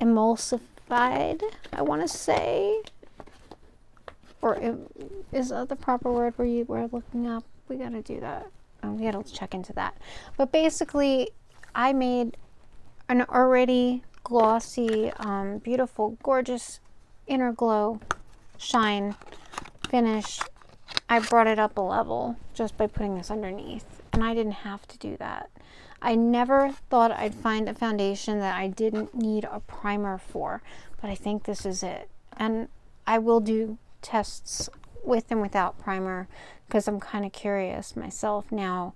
Speaker 1: emulsified, I want to say. Or is that the proper word we're looking up? We gotta do that. We gotta check into that. But basically, I made an already glossy, beautiful, gorgeous inner glow shine finish. I brought it up a level just by putting this underneath, and I didn't have to do that. I never thought I'd find a foundation that I didn't need a primer for, but I think this is it. And I will do tests with and without primer, because I'm kind of curious myself now.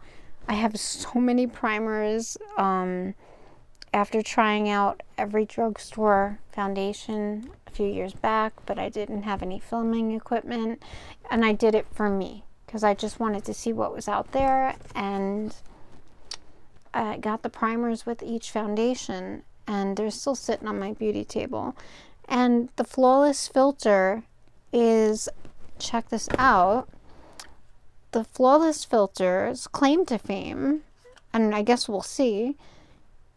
Speaker 1: I have so many primers after trying out every drugstore foundation a few years back, but I didn't have any filming equipment, and I did it for me because I just wanted to see what was out there. And I got the primers with each foundation, and they're still sitting on my beauty table. And the Flawless filter is, check this out, the Flawless filter's claim to fame, and I guess we'll see,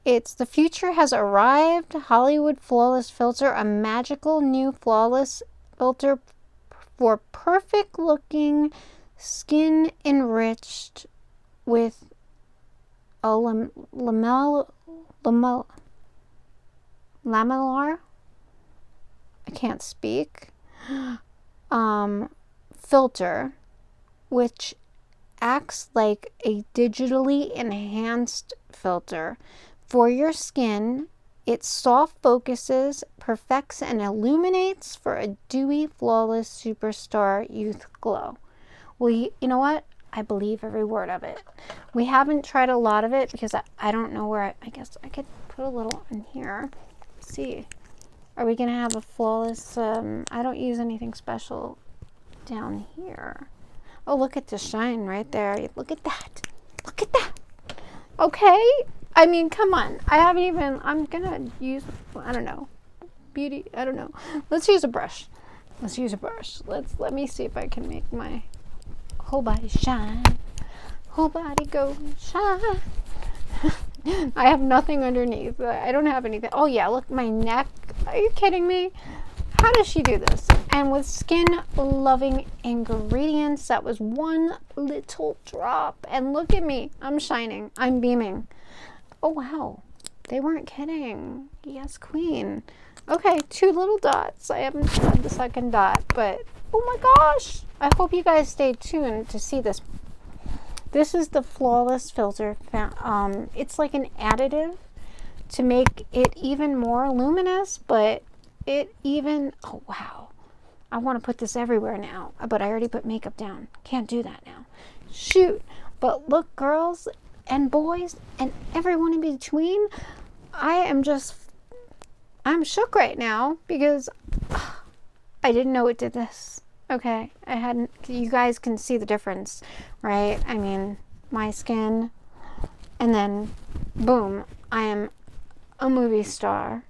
Speaker 1: it's the future has arrived. Hollywood Flawless filter, a magical new flawless filter for perfect looking skin, enriched with a lamellar, I can't speak, filter, which acts like a digitally enhanced filter for your skin. It soft focuses, perfects, and illuminates for a dewy, flawless superstar youth glow. Well, you know what? I believe every word of it. We haven't tried a lot of it because I don't know where I guess I could put a little in here. Let's see. Are we going to have a flawless, I don't use anything special down here. Oh, look at the shine right there. Look at that. Look at that. Okay. I mean, come on. I'm going to use, I don't know, beauty. I don't know. Let's use a brush. Let me see if I can make my whole body shine. Whole body go shine. I have nothing underneath. I don't have anything. Oh, yeah. Look, my neck. Are you kidding me? How does she do this? And with skin-loving ingredients, that was one little drop. And look at me. I'm shining. I'm beaming. Oh, wow. They weren't kidding. Yes, queen. Okay, 2 little dots. I haven't tried the second dot, but oh my gosh. I hope you guys stay tuned to see this. This is the Flawless Filter. It's like an additive to make it even more luminous, but oh wow. I want to put this everywhere now, but I already put makeup down. Can't do that now. Shoot. But look, girls and boys and everyone in between, I'm shook right now because I didn't know it did this. Okay, you guys can see the difference, right? I mean, my skin, and then boom, I am a movie star.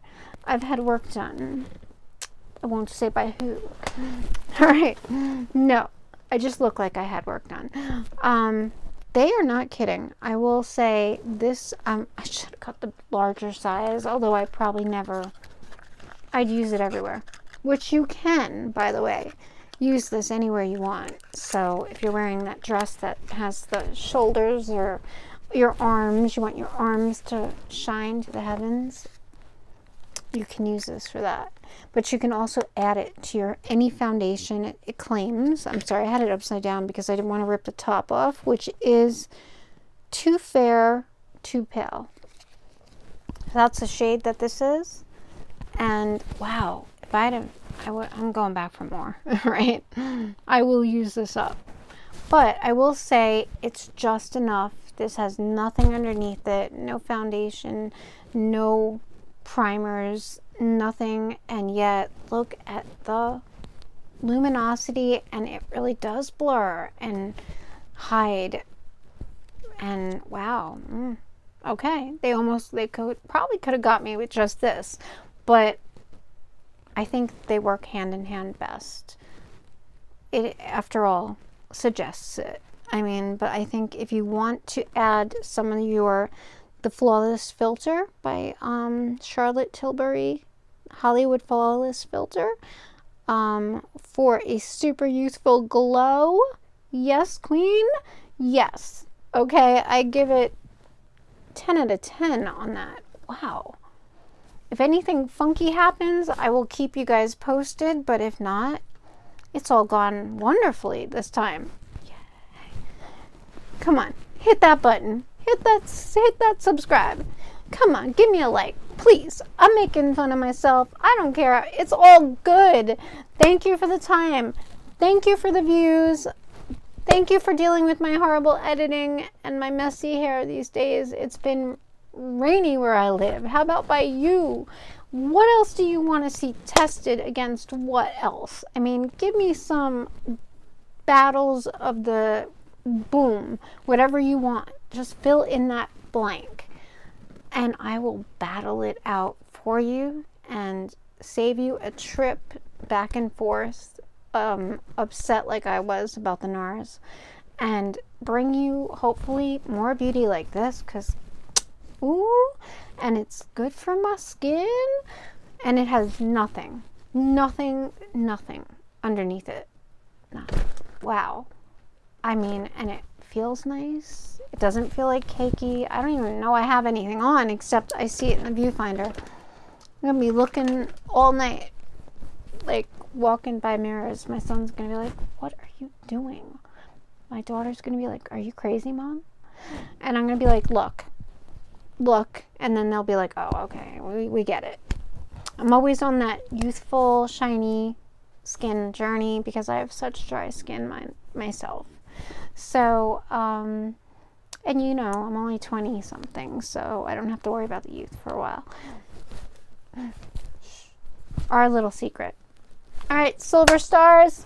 Speaker 1: I've had work done. I won't say by who. All right. No, I just look like I had work done. They are not kidding. I will say this, I should have cut the larger size, although I probably never, I'd use it everywhere, which you can, by the way, use this anywhere you want. So if you're wearing that dress that has the shoulders or your arms, you want your arms to shine to the heavens, you can use this for that. But you can also add it to any foundation it claims. I'm sorry, I had it upside down because I didn't want to rip the top off, which is Too Fair, Too Pale. That's the shade that this is. And wow, if I'm going back for more, right? I will use this up. But I will say it's just enough. This has nothing underneath it, no foundation, no primers, nothing, and yet look at the luminosity, and it really does blur and hide. And wow. Okay, they probably could have got me with just this, but I think they work hand in hand best. It, after all, suggests it. I mean, but I think if you want to add some of the Flawless Filter by Charlotte Tilbury, Hollywood Flawless Filter, for a super youthful glow, yes, queen, yes. Okay, I give it 10 out of 10 on that. Wow. If anything funky happens, I will keep you guys posted, but if not, it's all gone wonderfully this time. Yay. Come on, hit that button. Hit that subscribe. Come on, give me a like, please. I'm making fun of myself. I don't care. It's all good. Thank you for the time. Thank you for the views. Thank you for dealing with my horrible editing and my messy hair these days. It's been rainy where I live. How about by you? What else do you want to see tested against what else? I mean, give me some battles of the boom, whatever you want. Just fill in that blank and I will battle it out for you and save you a trip back and forth, upset like I was about the Nars, and bring you hopefully more beauty like this, because ooh, and it's good for my skin, and it has nothing underneath it. Wow. I mean, and it feels nice. It doesn't feel like cakey. I don't even know I have anything on except I see it in the viewfinder. I'm gonna be looking all night, like walking by mirrors. My son's gonna be like, what are you doing? my daughter's going to be like, are you crazy, Mom? And I'm going to be like, look. And then they'll be like, oh, okay, we get it. I'm always on that youthful, shiny skin journey because I have such dry skin myself. So, and you know, I'm only 20 something, so I don't have to worry about the youth for a while. Our little secret. All right, silver stars,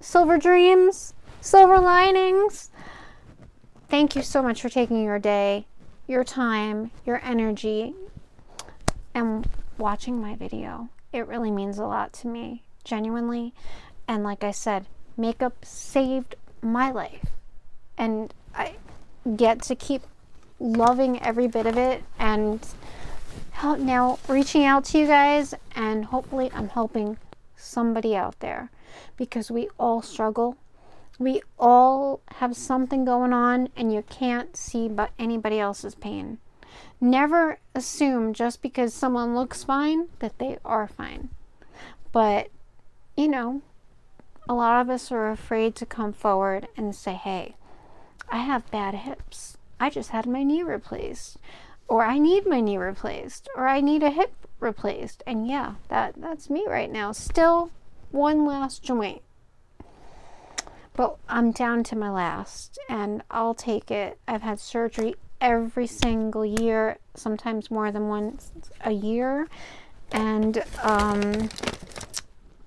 Speaker 1: silver dreams, silver linings. Thank you so much for taking your day, your time, your energy, and watching my video. It really means a lot to me, genuinely. And like I said, makeup saved my life. And I get to keep loving every bit of it. And now reaching out to you guys, and hopefully I'm helping somebody out there, because we all struggle. We all have something going on, and you can't see but anybody else's pain. Never assume just because someone looks fine that they are fine. But, you know, a lot of us are afraid to come forward and say, hey, I have bad hips. I just had my knee replaced. Or I need my knee replaced. Or I need a hip replaced. And yeah, that's me right now. Still one last joint. But I'm down to my last, and I'll take it. I've had surgery every single year, sometimes more than once a year. And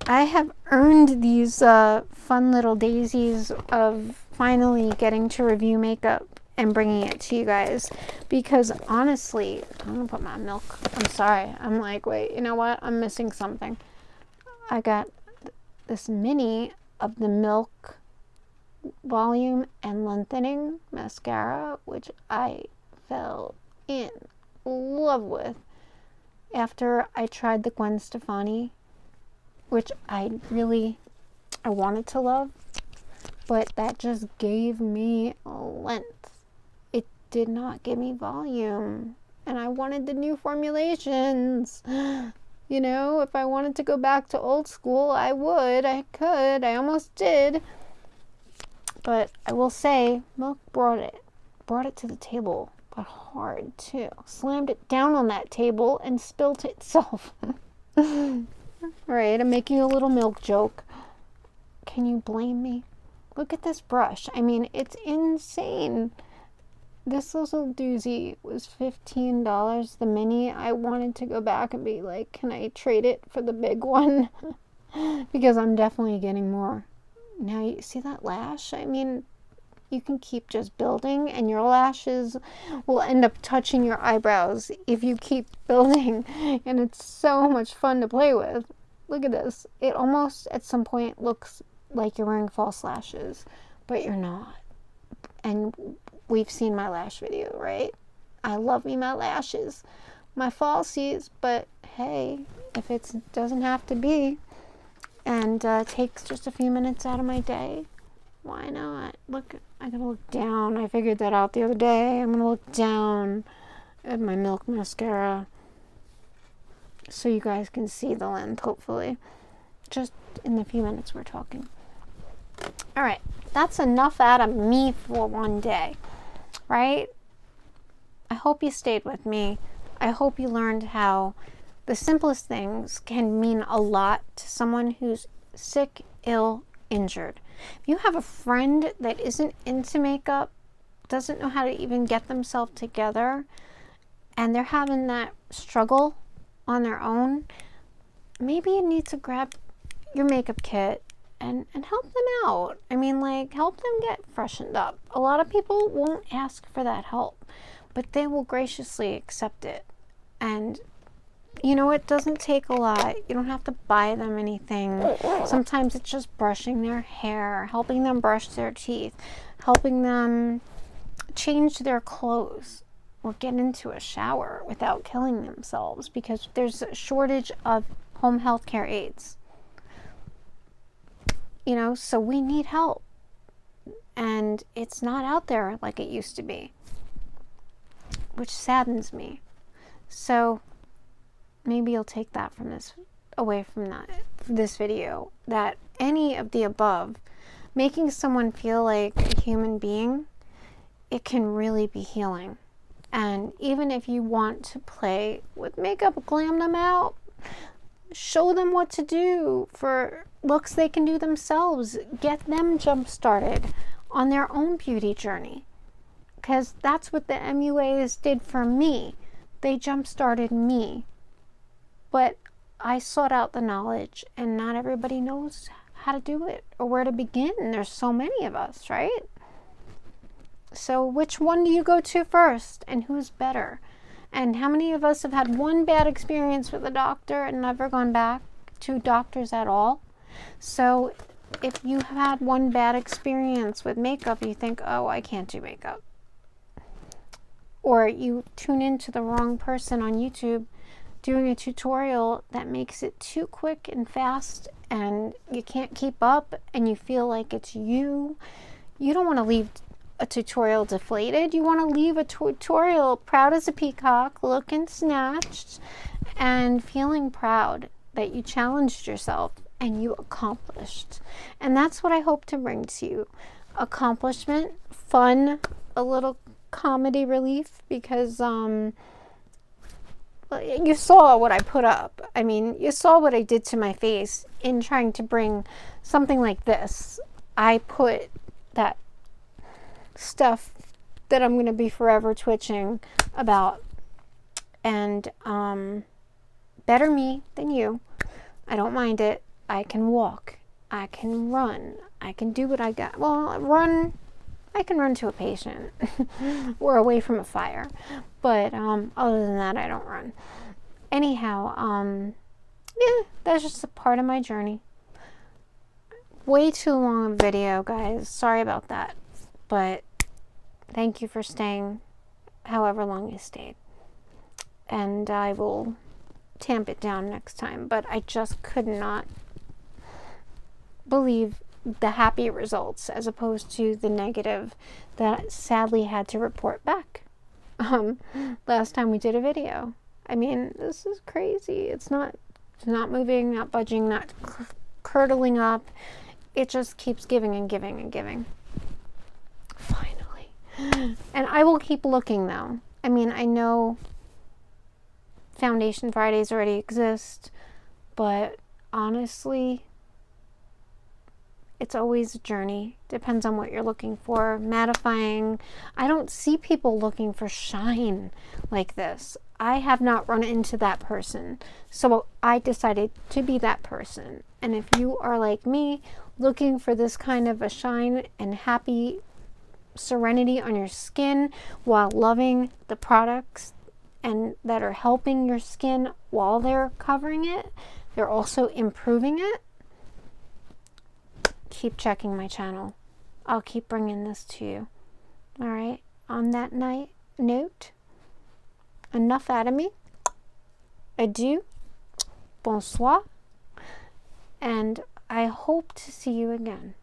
Speaker 1: I have earned these fun little daisies of finally getting to review makeup and bringing it to you guys. Because honestly, I'm going to put my milk. I'm sorry. I'm like, wait, you know what? I'm missing something. I got this mini of the Milk Volume and Lengthening Mascara, which I fell in love with after I tried the Gwen Stefani, which I wanted to love, but that just gave me length. It did not give me volume, and I wanted the new formulations. You know, if I wanted to go back to old school, I could, I almost did. But I will say, Milk brought it to the table, but hard too. Slammed it down on that table and spilt itself. Alright, I'm making a little milk joke. Can you blame me? Look at this brush. I mean, it's insane. This little doozy was $15, the mini. I wanted to go back and be like, can I trade it for the big one? Because I'm definitely getting more. Now, you see that lash? I mean, you can keep just building, and your lashes will end up touching your eyebrows if you keep building. And it's so much fun to play with. Look at this. It almost, at some point, looks like you're wearing false lashes, but you're not. And we've seen my lash video, right? I love me my lashes, my falsies, but hey, if it doesn't have to be, and takes just a few minutes out of my day, why not? Look, I gotta look down. I figured that out the other day. I'm gonna look down at my Milk mascara so you guys can see the length, hopefully, just in the few minutes we're talking. All right, that's enough out of me for one day, right? I hope you stayed with me. I hope you learned how the simplest things can mean a lot to someone who's sick, ill, injured. If you have a friend that isn't into makeup, doesn't know how to even get themselves together, and they're having that struggle on their own, maybe you need to grab your makeup kit and help them out. I mean, like, help them get freshened up. A lot of people won't ask for that help, but they will graciously accept it. And you know, it doesn't take a lot. You don't have to buy them anything. Sometimes it's just brushing their hair, helping them brush their teeth, helping them change their clothes, or get into a shower without killing themselves, because there's a shortage of home health care aides. You know, so we need help. And it's not out there like it used to be, which saddens me. So maybe you'll take that from this, away from this video, that any of the above making someone feel like a human being, it can really be healing. And even if you want to play with makeup, glam them out, show them what to do for looks they can do themselves, get them jump started on their own beauty journey. Because that's what the MUAs did for me. They jump started me. But I sought out the knowledge, and not everybody knows how to do it or where to begin. There's so many of us, right? So which one do you go to first, and who's better? And how many of us have had one bad experience with a doctor and never gone back to doctors at all? So if you have had one bad experience with makeup, you think, oh, I can't do makeup. Or you tune into the wrong person on YouTube doing a tutorial that makes it too quick and fast, and you can't keep up, and you feel like it's you. You don't want to leave a tutorial deflated. You want to leave a tutorial proud as a peacock, looking snatched, and feeling proud that you challenged yourself and you accomplished. And that's what I hope to bring to you. Accomplishment, fun, a little comedy relief, because you saw what I put up. I mean, you saw what I did to my face in trying to bring something like this. I put that stuff that I'm going to be forever twitching about, and better me than you. I don't mind it. I can walk, I can run, I can do what I got. Well, I can run to a patient or away from a fire, but other than that, I don't run. Anyhow, yeah, that's just a part of my journey. Way too long a video, guys. Sorry about that. But thank you for staying however long you stayed. And I will tamp it down next time. But I just could not believe the happy results as opposed to the negative that I sadly had to report back last time we did a video. I mean, this is crazy. It's not moving, not budging, not curdling up. It just keeps giving and giving and giving. Finally. And I will keep looking, though. I mean, I know Foundation Fridays already exist, but honestly, it's always a journey. Depends on what you're looking for. Mattifying. I don't see people looking for shine like this. I have not run into that person. So I decided to be that person. And if you are like me, looking for this kind of a shine and happy serenity on your skin while loving the products and that are helping your skin while they're covering it, they're also improving it, keep checking my channel. I'll keep bringing this to you. All right. On that note, enough out of me. Adieu. Bonsoir. And I hope to see you again.